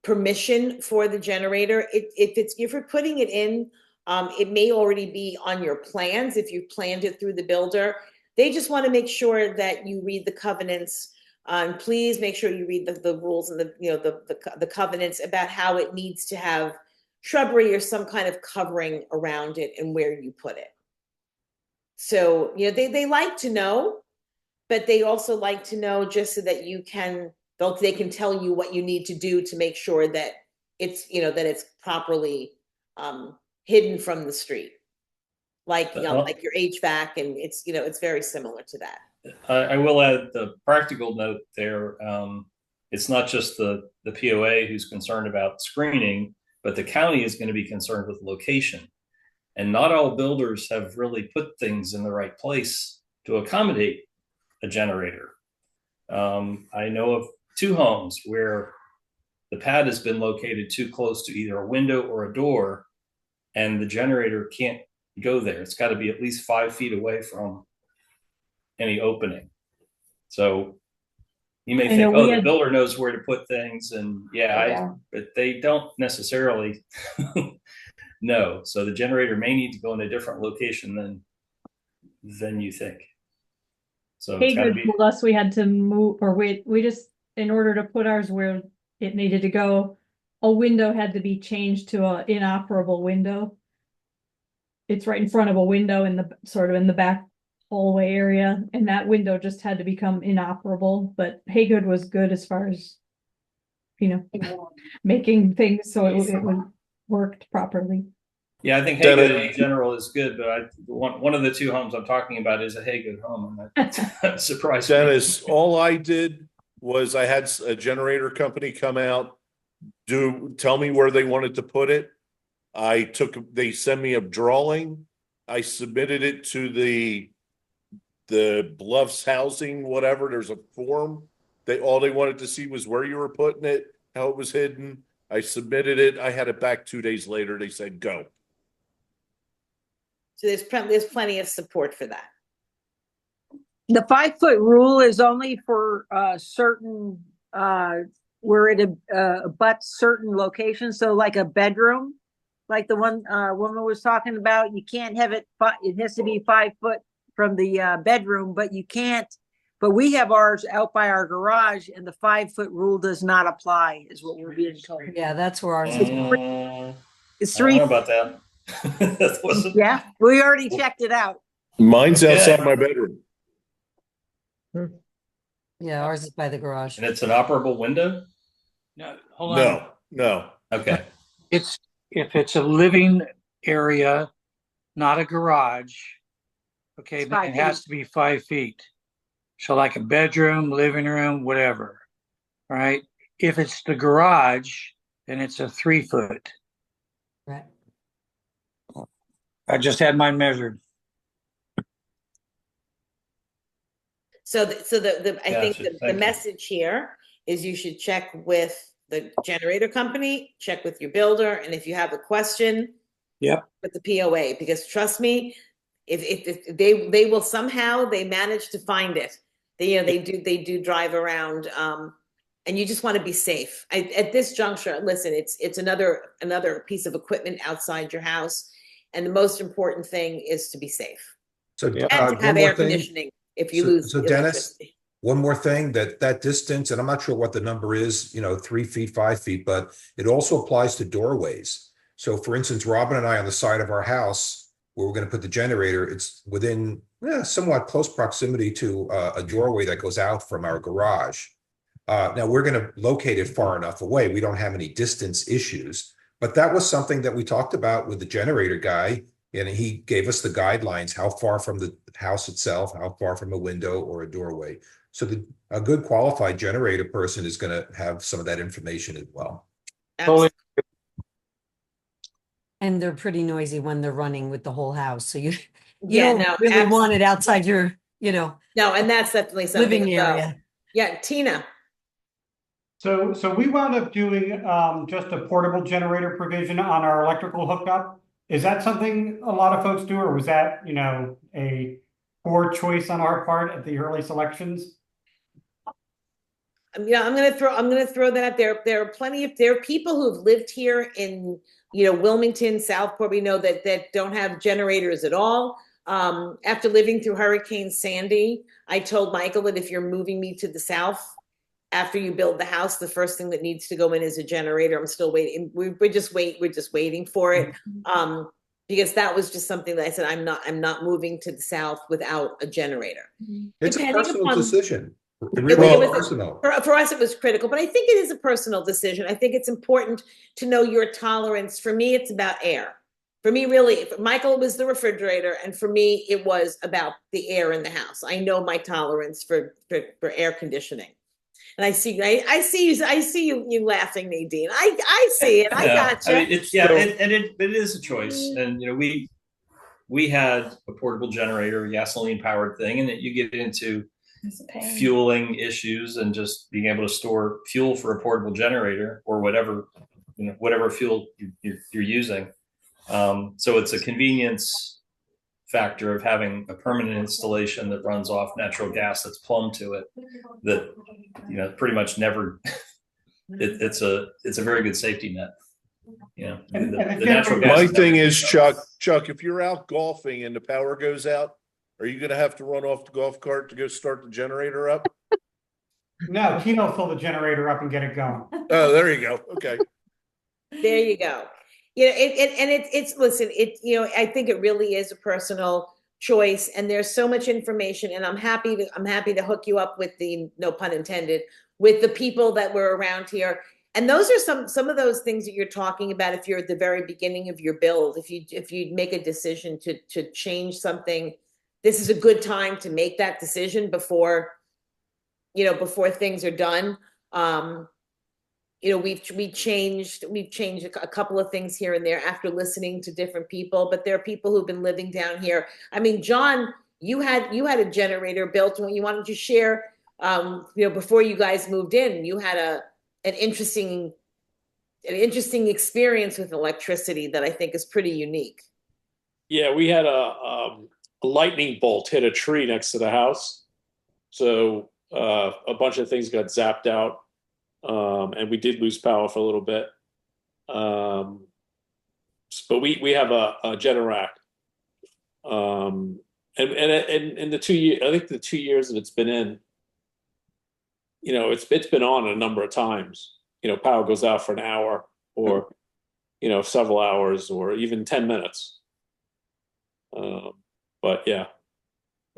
permission for the generator. If you're putting it in It may already be on your plans if you've planned it through the builder. They just want to make sure that you read the covenants. Please make sure you read the rules and the covenants about how it needs to have shrubbery or some kind of covering around it and where you put it. So, they like to know, but they also like to know just so that they can tell you what you need to do to make sure that it's properly hidden from the street. Like your HVAC, and it's very similar to that. I will add the practical note there. It's not just the POA who's concerned about screening, but the county is going to be concerned with location. And not all builders have really put things in the right place to accommodate a generator. I know of 2 homes where the pad has been located too close to either a window or a door, and the generator can't go there. It's got to be at least 5 feet away from any opening. So you may think, the builder knows where to put things, and but they don't necessarily know. So the generator may need to go in a different location than you think. So it's got to be. Told us we had to move, or we just, in order to put ours where it needed to go, a window had to be changed to an inoperable window. It's right in front of a window in the back hallway area, and that window just had to become inoperable. But Haygood was good as far as making things so it worked properly. Yeah, I think Haygood in general is good, but one of the 2 homes I'm talking about is a Haygood home, and that surprised me. Dennis, all I did was I had a generator company come out, tell me where they wanted to put it. They sent me a drawing. I submitted it to the Bluffs housing, whatever. There's a form. All they wanted to see was where you were putting it, how it was hidden. I submitted it. I had it back 2 days later. They said, go. So there's plenty of support for that. The 5-foot rule is only for certain where it abuts certain locations. So like a bedroom, like the one woman was talking about, you can't have it. It has to be 5 foot from the bedroom, but you can't. But we have ours out by our garage, and the 5-foot rule does not apply, is what we're being told. Yeah, that's where ours is. It's I don't 3. know about that. Yeah, we already checked it out. Mine's outside my bedroom. Yeah, ours is by the garage. And it's an operable window? No, hold on. No. Okay. If it's a living area, not a garage, okay, then it has to be 5 feet. So like a bedroom, living room, whatever, right? If it's the garage, then it's a 3 foot. Right. I just had mine measured. So I think the message here is you should check with the generator company, check with your builder, and if you have a question, with the POA, because trust me, if they will somehow manage to find it. They do drive around, and you just want to be safe. At this juncture, listen, it's another piece of equipment outside your house, and the most important thing is to be safe. So and to have air conditioning if you lose. So Dennis, one more thing, that distance, and I'm not sure what the number is, 3 feet, 5 feet, but it also applies to doorways. So for instance, Robin and I on the side of our house, where we're going to put the generator, it's within somewhat close proximity to a doorway that goes out from our garage. Now we're going to locate it far enough away. We don't have any distance issues, but that was something that we talked about with the generator guy. And he gave us the guidelines, how far from the house itself, how far from a window or a doorway. So a good qualified generator person is going to have some of that information as well. And they're pretty noisy when they're running with the whole house. So you don't really want it outside your, No, and that's definitely something. Living area. Yeah, Tina. So we wound up doing just a portable generator provision on our electrical hookup. Is that something a lot of folks do, or was that, a poor choice on our part at the early selections? Yeah, I'm gonna throw that out there. There are people who've lived here in Wilmington, Southport, we know that don't have generators at all. After living through Hurricane Sandy, I told Michael that if you're moving me to the south, after you build the house, the first thing that needs to go in is a generator. I'm still waiting. We're just waiting for it. Because that was just something that I said, I'm not moving to the south without a generator. It's a Depending personal upon- decision. It It really was- is personal. For us, it was critical, but I think it is a personal decision. I think it's important to know your tolerance. For me, it's about air. For me, really, Michael, it was the refrigerator, and for me, it was about the air in the house. I know my tolerance for air conditioning. And I see you laughing, Nadine. I see it. I gotcha. I mean, it is a choice, and we had a portable generator, gasoline powered thing, and you get into fueling issues and just being able to store fuel for a portable generator or whatever fuel you're using. So it's a convenience factor of having a permanent installation that runs off natural gas that's plumbed to it that pretty much never it's a very good safety net. The natural gas. My thing is, Chuck, if you're out golfing and the power goes out, are you gonna have to run off the golf cart to go start the generator up? No, Keno will fill the generator up and get it going. Oh, there you go. Okay. There you go. Listen, I think it really is a personal choice, and there's so much information, and I'm happy to hook you up with the, no pun intended, with the people that were around here. And those are some of those things that you're talking about. If you're at the very beginning of your build, if you make a decision to change something, this is a good time to make that decision before things are done. We've changed a couple of things here and there after listening to different people, but there are people who've been living down here. I mean, John, you had a generator built. When you wanted to share, before you guys moved in, you had an interesting experience with electricity that I think is pretty unique. Yeah, we had a lightning bolt hit a tree next to the house, so a bunch of things got zapped out. And we did lose power for a little bit. But we have a Generac. And the 2 years, I think the 2 years that it's been in, it's been on a number of times. Power goes out for an hour or, several hours or even 10 minutes. But yeah,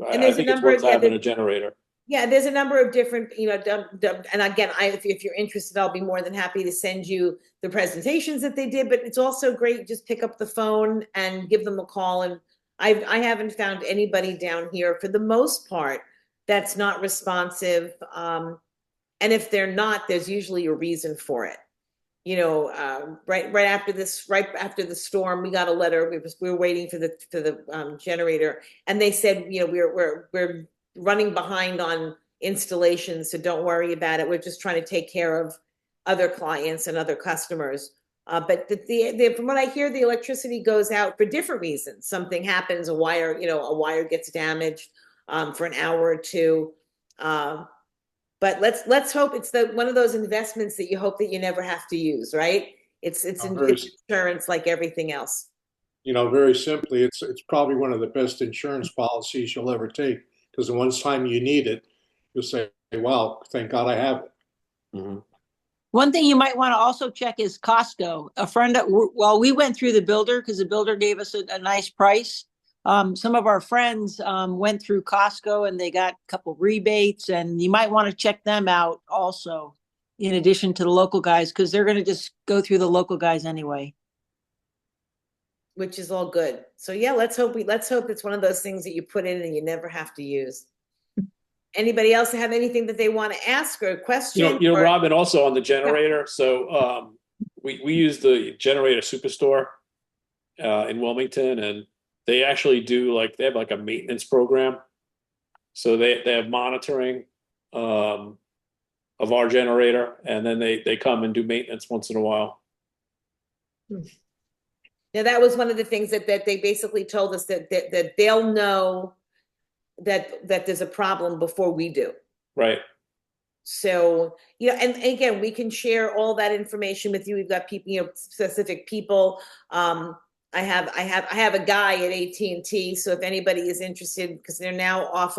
I think it's worth having a generator. Yeah, there's a number of different, and again, if you're interested, I'll be more than happy to send you the presentations that they did, but it's also great, just pick up the phone and give them a call. And I haven't found anybody down here, for the most part, that's not responsive. And if they're not, there's usually a reason for it. Right after the storm, we got a letter. We were waiting for the generator, and they said, we're running behind on installations, so don't worry about it. We're just trying to take care of other clients and other customers. But from what I hear, the electricity goes out for different reasons. Something happens, a wire gets damaged for an hour or two. But let's hope it's one of those investments that you hope that you never have to use, right? It's insurance like everything else. Very simply, it's probably one of the best insurance policies you'll ever take, because the one time you need it, you'll say, wow, thank God I have it. Mm-hmm. One thing you might want to also check is Costco. We went through the builder because the builder gave us a nice price. Some of our friends went through Costco and they got a couple rebates, and you might want to check them out also, in addition to the local guys, because they're going to just go through the local guys anyway. Which is all good. So yeah, let's hope it's one of those things that you put in and you never have to use. Anybody else have anything that they want to ask or a question? Robin, also on the generator. Yeah. So we use the Generator Superstore in Wilmington, and they actually they have a maintenance program. So they have monitoring of our generator, and then they come and do maintenance once in a while. Now, that was one of the things that they basically told us that they'll know that there's a problem before we do. Right. So, you know, and again, we can share all that information with you. We've got people, you know, specific people. I have a guy at AT&T. So if anybody is interested, because they're now off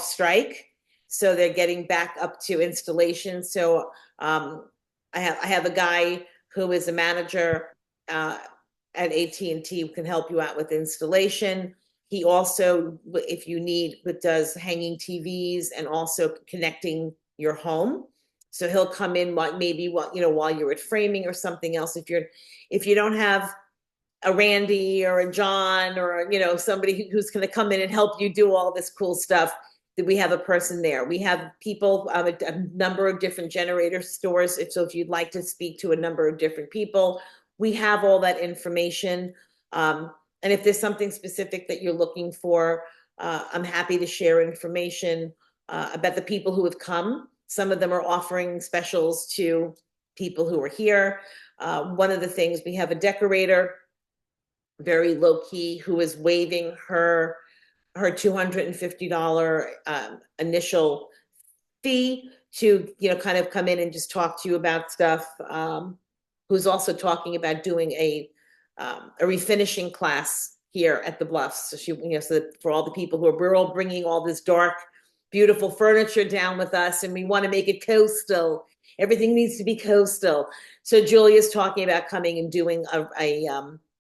strike. So they're getting back up to installation. So I have a guy who is a manager at AT&T who can help you out with installation. He also, if you need, does hanging TVs and also connecting your home. So he'll come in maybe while you're at framing or something else. If you don't have a Randy or a John or somebody who's going to come in and help you do all this cool stuff, that we have a person there. We have people, a number of different generator stores. So if you'd like to speak to a number of different people, we have all that information. And if there's something specific that you're looking for, I'm happy to share information about the people who have come. Some of them are offering specials to people who are here. One of the things, we have a decorator, very low key, who is waiving her $250 initial fee to kind of come in and just talk to you about stuff. Who's also talking about doing a refinishing class here at the Bluffs. So so that for all the people we're all bringing all this dark, beautiful furniture down with us, and we want to make it coastal. Everything needs to be coastal. So Julia's talking about coming and doing a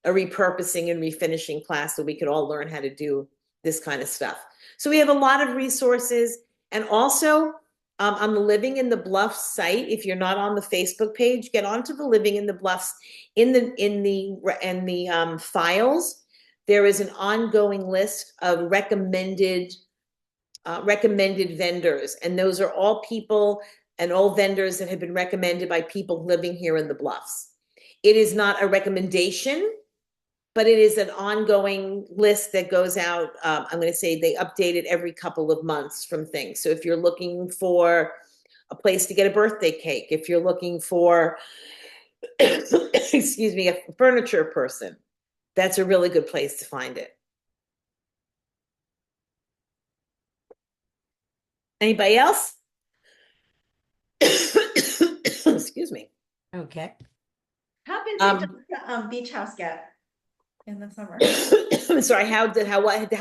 repurposing and refinishing class so we could all learn how to do this kind of stuff. So we have a lot of resources, and also on the Living in the Bluffs site, if you're not on the Facebook page, get onto the Living in the Bluffs. In the files, there is an ongoing list of recommended vendors, and those are all people and all vendors that have been recommended by people living here in the Bluffs. It is not a recommendation, but it is an ongoing list that goes out. I'm going to say they update it every couple of months from things. So if you're looking for a place to get a birthday cake, if you're looking for, excuse me, a furniture person, that's a really good place to find it. Anybody else? Excuse me. Okay. How busy does the beach house get in the summer? I'm sorry, how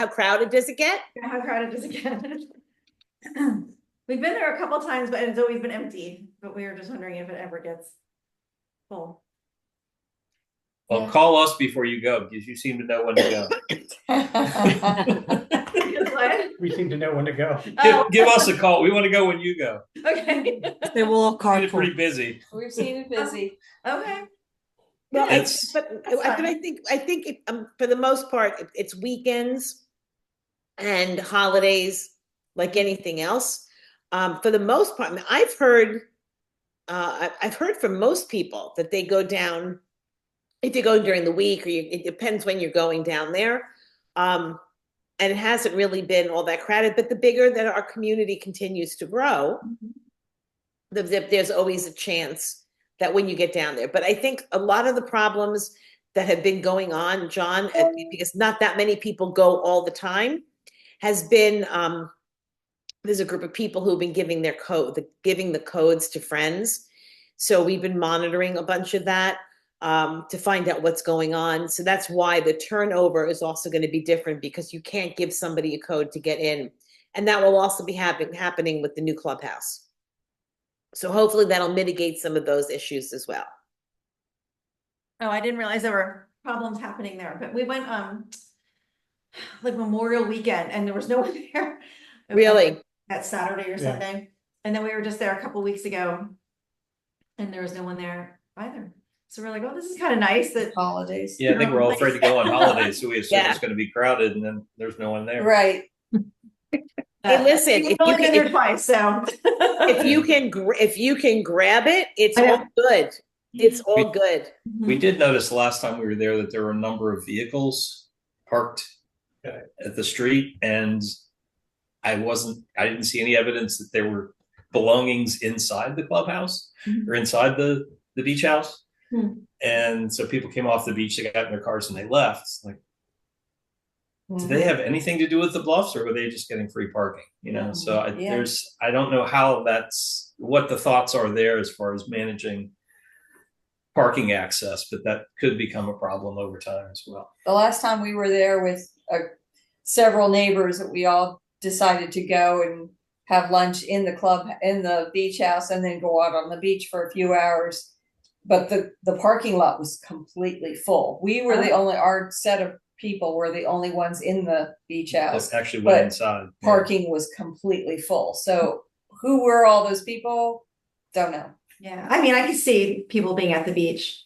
crowded does it get? How crowded does it get? We've been there a couple times, but it's always been empty. But we were just wondering if it ever gets full. Well, call us before you go, because you seem to know when to go. We seem to know when to go. Give us a call. We want to go when you go. Okay. They will all It's pretty busy. We've seen it busy. Okay. Well, I It's- think for the most part, it's weekends and holidays, like anything else. For the most part, I mean, I've heard from most people that they go down, if you go during the week, or it depends when you're going down there. And it hasn't really been all that crowded, but the bigger that our community continues to grow, there's always a chance that when you get down there. But I think a lot of the problems that have been going on, John, because not that many people go all the time, has been, there's a group of people who've been giving giving the codes to friends. So we've been monitoring a bunch of that to find out what's going on. So that's why the turnover is also going to be different, because you can't give somebody a code to get in. And that will also be happening with the new clubhouse. So hopefully that'll mitigate some of those issues as well. Oh, I didn't realize there were problems happening there, but we went like Memorial Weekend and there was no one there. Really? That Saturday or Sunday. And then we were just there a couple weeks ago and there was no one there either. So we're like, oh, this is kind of nice that holidays. Yeah, I think we're all afraid to go on holidays, so we assume it's going to be crowded, and then there's no one there. Right. Hey, listen, we've only been there twice, so if you can grab it, it's all good. It's all good. We did notice the last time we were there that there were a number of vehicles parked at the street, and I didn't see any evidence that there were belongings inside the clubhouse or inside the beach house. And so people came off the beach, they got in their cars and they left. It's like, do they have anything to do with the bluffs, or were they just getting free parking? You know, so Yeah. I don't know how what the thoughts are there as far as managing parking access, but that could become a problem over time as well. The last time we were there with several neighbors, that we all decided to go and have lunch in the club, in the beach house, and then go out on the beach for a few hours. But the parking lot was completely full. We were the only, our set of people were the only ones in the beach house. That actually went but inside. Parking was completely full. So who were all those people? Don't know. Yeah, I mean, I could see people being at the beach,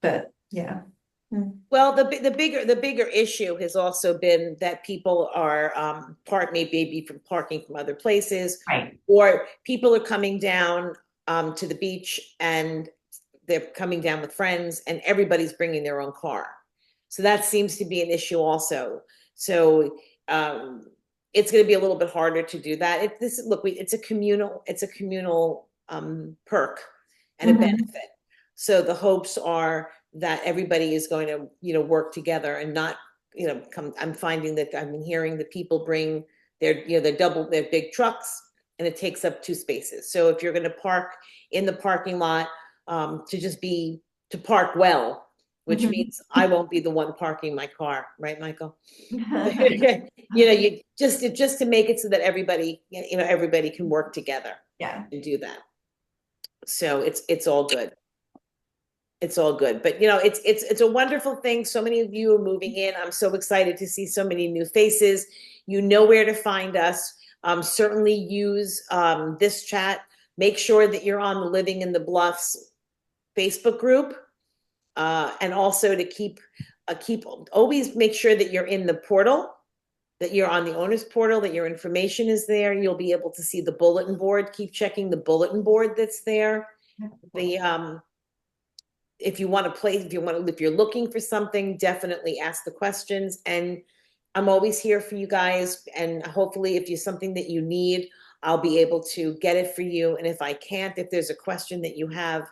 but yeah. Well, the bigger issue has also been that people are maybe from parking from other places, Right. or people are coming down to the beach and they're coming down with friends, and everybody's bringing their own car. So that seems to be an issue also. So it's going to be a little bit harder to do that. It's a communal perk and a benefit. So the hopes are that everybody is going to, work together and not, I'm finding that I've been hearing that people bring their big trucks, and it takes up 2 spaces. So if you're going to park in the parking lot, to park well, which means I won't be the one parking my car, right, Michael? You just to make it so that everybody can work together. Yeah. And do that. So it's all good. It's all good, but it's a wonderful thing. So many of you are moving in. I'm so excited to see so many new faces. You know where to find us. Certainly use this chat. Make sure that you're on the Living in the Bluffs Facebook group, and also to always make sure that you're in the portal, that you're on the owner's portal, that your information is there. You'll be able to see the bulletin board. Keep checking the bulletin board that's there. If you're looking for something, definitely ask the questions. And I'm always here for you guys. And hopefully if there's something that you need, I'll be able to get it for you. And if I can't, if there's a question that you have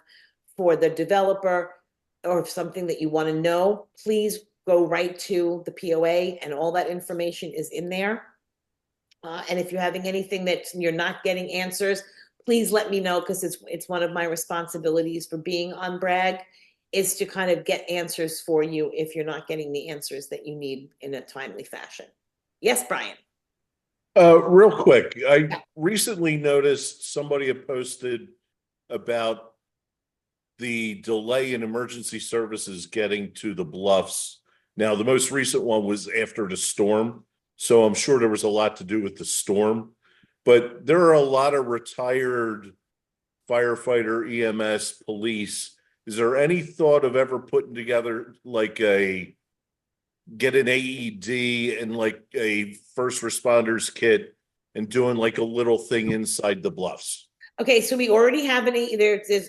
for the developer or something that you want to know, please go right to the POA, and all that information is in there. And if you're having anything that you're not getting answers, please let me know, because it's one of my responsibilities for being on Bragg, is to kind of get answers for you if you're not getting the answers that you need in a timely fashion. Yes, Brian. Real quick, I recently noticed somebody had posted about the delay in emergency services getting to the Bluffs. Now, the most recent one was after the storm, so I'm sure there was a lot to do with the storm. But there are a lot of retired firefighter, EMS, police. Is there any thought of ever putting together like get an AED and like a first responders kit and doing like a little thing inside the Bluffs? Okay, so we already have there are 2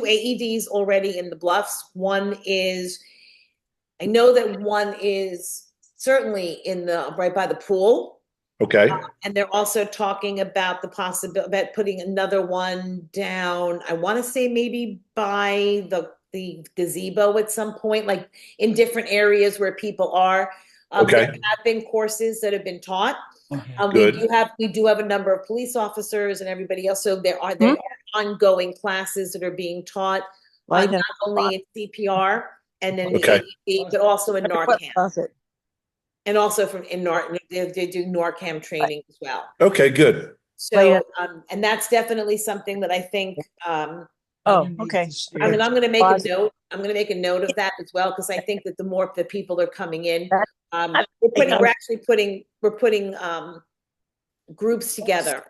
AEDs already in the Bluffs. I know that one is certainly right by the pool. Okay. And they're also talking about the possibility about putting another one down. I want to say maybe by the gazebo at some point, like in different areas where people are. Okay. There have been courses that have been taught. Good. We do have a number of police officers and everybody else. So there are ongoing classes that are being taught, not only in CPR and then the AED, but also in Narcan. And also they do Narcan training as well. Okay, good. So, and that's definitely something that I think, okay. I'm going to make a note. I'm going to make a note of that as well, because I think that the more the people are coming in, we're putting groups together,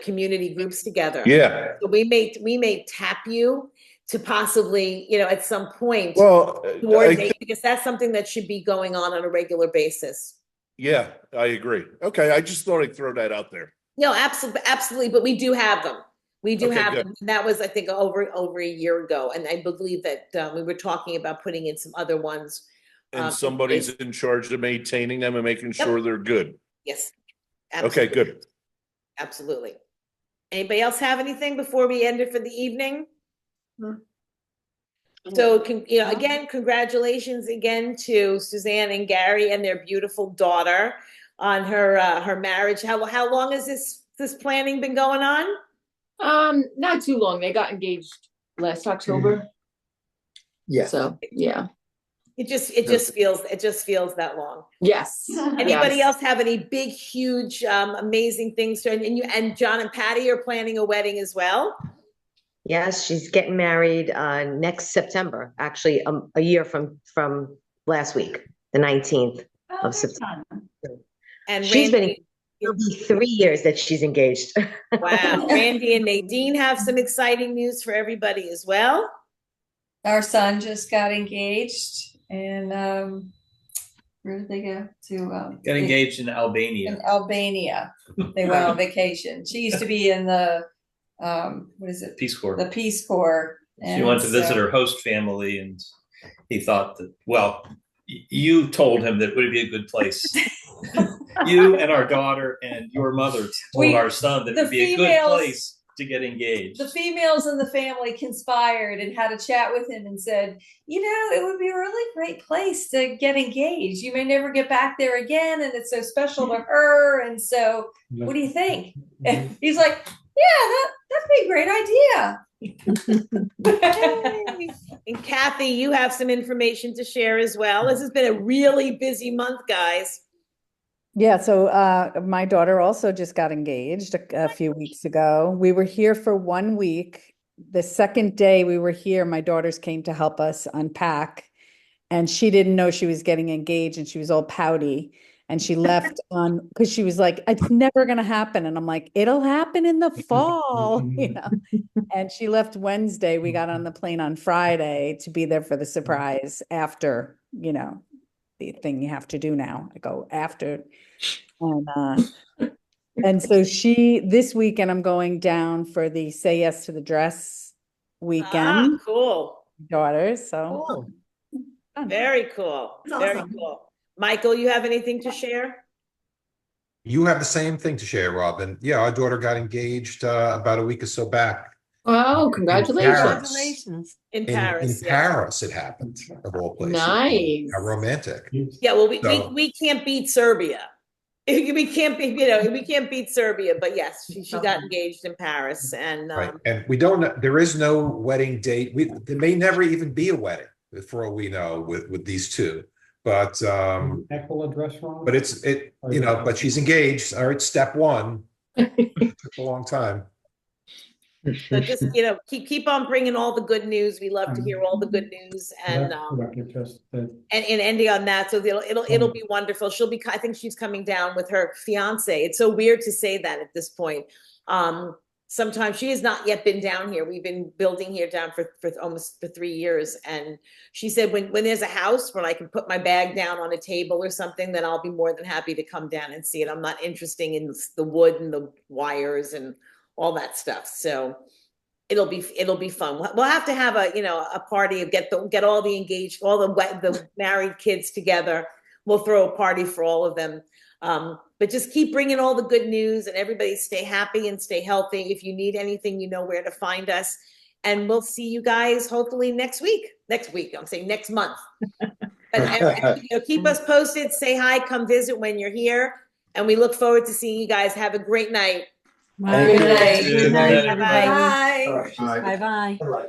community groups together. Yeah. So we may tap you to possibly, at some point, Well, coordinate, because that's something that should be going on a regular basis. Yeah, I agree. Okay, I just thought I'd throw that out there. No, absolutely. But we do have them. We do have good. them. And that was, I think, over a year ago. And I believe that we were talking about putting in some other ones. And somebody's in charge of maintaining them and making sure they're good. Yes. Absolutely. Okay, good. Absolutely. Anybody else have anything before we end it for the evening? So, again, congratulations again to Suzanne and Gary and their beautiful daughter on her marriage. How long has this planning been going on? Not too long. They got engaged last October. Yeah. So yeah. It just feels that long. Yes. Anybody Yes. else have any big, huge, amazing things to, and John and Patty are planning a wedding as well? Yes, she's getting married next September, actually a year from last week, the 19th of September. And It'll be 3 years that she's engaged. Wow. Randy and Nadine have some exciting news for everybody as well. Our son just got engaged, and where did they go to? Got engaged in Albania. In Albania, they went on vacation. She used to be in the what is it? Peace Corps. The Peace Corps. She went to visit her host family, and he thought that, well, you told him that it would be a good place. You and our daughter and your mother told our son that it would be a good place to get engaged. The females in the family conspired and had a chat with him and said, it would be a really great place to get engaged. You may never get back there again, and it's so special to her. And so, what do you think? And he's like, yeah, that'd be a great idea. And Kathy, you have some information to share as well. This has been a really busy month, guys. Yeah, so my daughter also just got engaged a few weeks ago. We were here for 1 week. The second day we were here, my daughters came to help us unpack, and she didn't know she was getting engaged, and she was all pouty. And she left because she was like, it's never going to happen. And I'm like, it'll happen in the fall, And she left Wednesday. We got on the plane on Friday to be there for the surprise after, the thing you have to do now. I go after. And so this weekend I'm going down for the Say Yes to the Dress weekend. Cool. Daughters. So cool. Very cool. That's Very awesome. cool. Michael, you have anything to share? You have the same thing to share, Robin. Yeah, our daughter got engaged about a week or so back. Oh, congratulations. In In Paris. Paris, it happened, of all places. Nice. How romantic. Yeah, well, So- we can't beat Serbia. We can't beat Serbia, but yes, she got engaged in Paris, and Right, and we don't know, there is no wedding date. There may never even be a wedding, for all we know, with these two. But Equal address wrong. but but she's engaged. All right, step one. It took a long time. so just keep on bringing all the good news. We love to hear all the good news, and ending on that. So it'll be wonderful. I think she's coming down with her fiance. It's so weird to say that at this point. Sometimes she has not yet been down here. We've been building here down for almost 3 years. And she said, when there's a house where I can put my bag down on a table or something, then I'll be more than happy to come down and see it. I'm not interested in the wood and the wires and all that stuff. So it'll be fun. We'll have to have a party of get all the engaged, all the married kids together. We'll throw a party for all of them. But just keep bringing all the good news, and everybody stay happy and stay healthy. If you need anything, you know where to find us. And we'll see you guys hopefully next week. I'm saying next month. But keep us posted. Say hi. Come visit when you're here. And we look forward to seeing you guys. Have a great night. Good night. Good night. Bye. Bye. Bye-bye.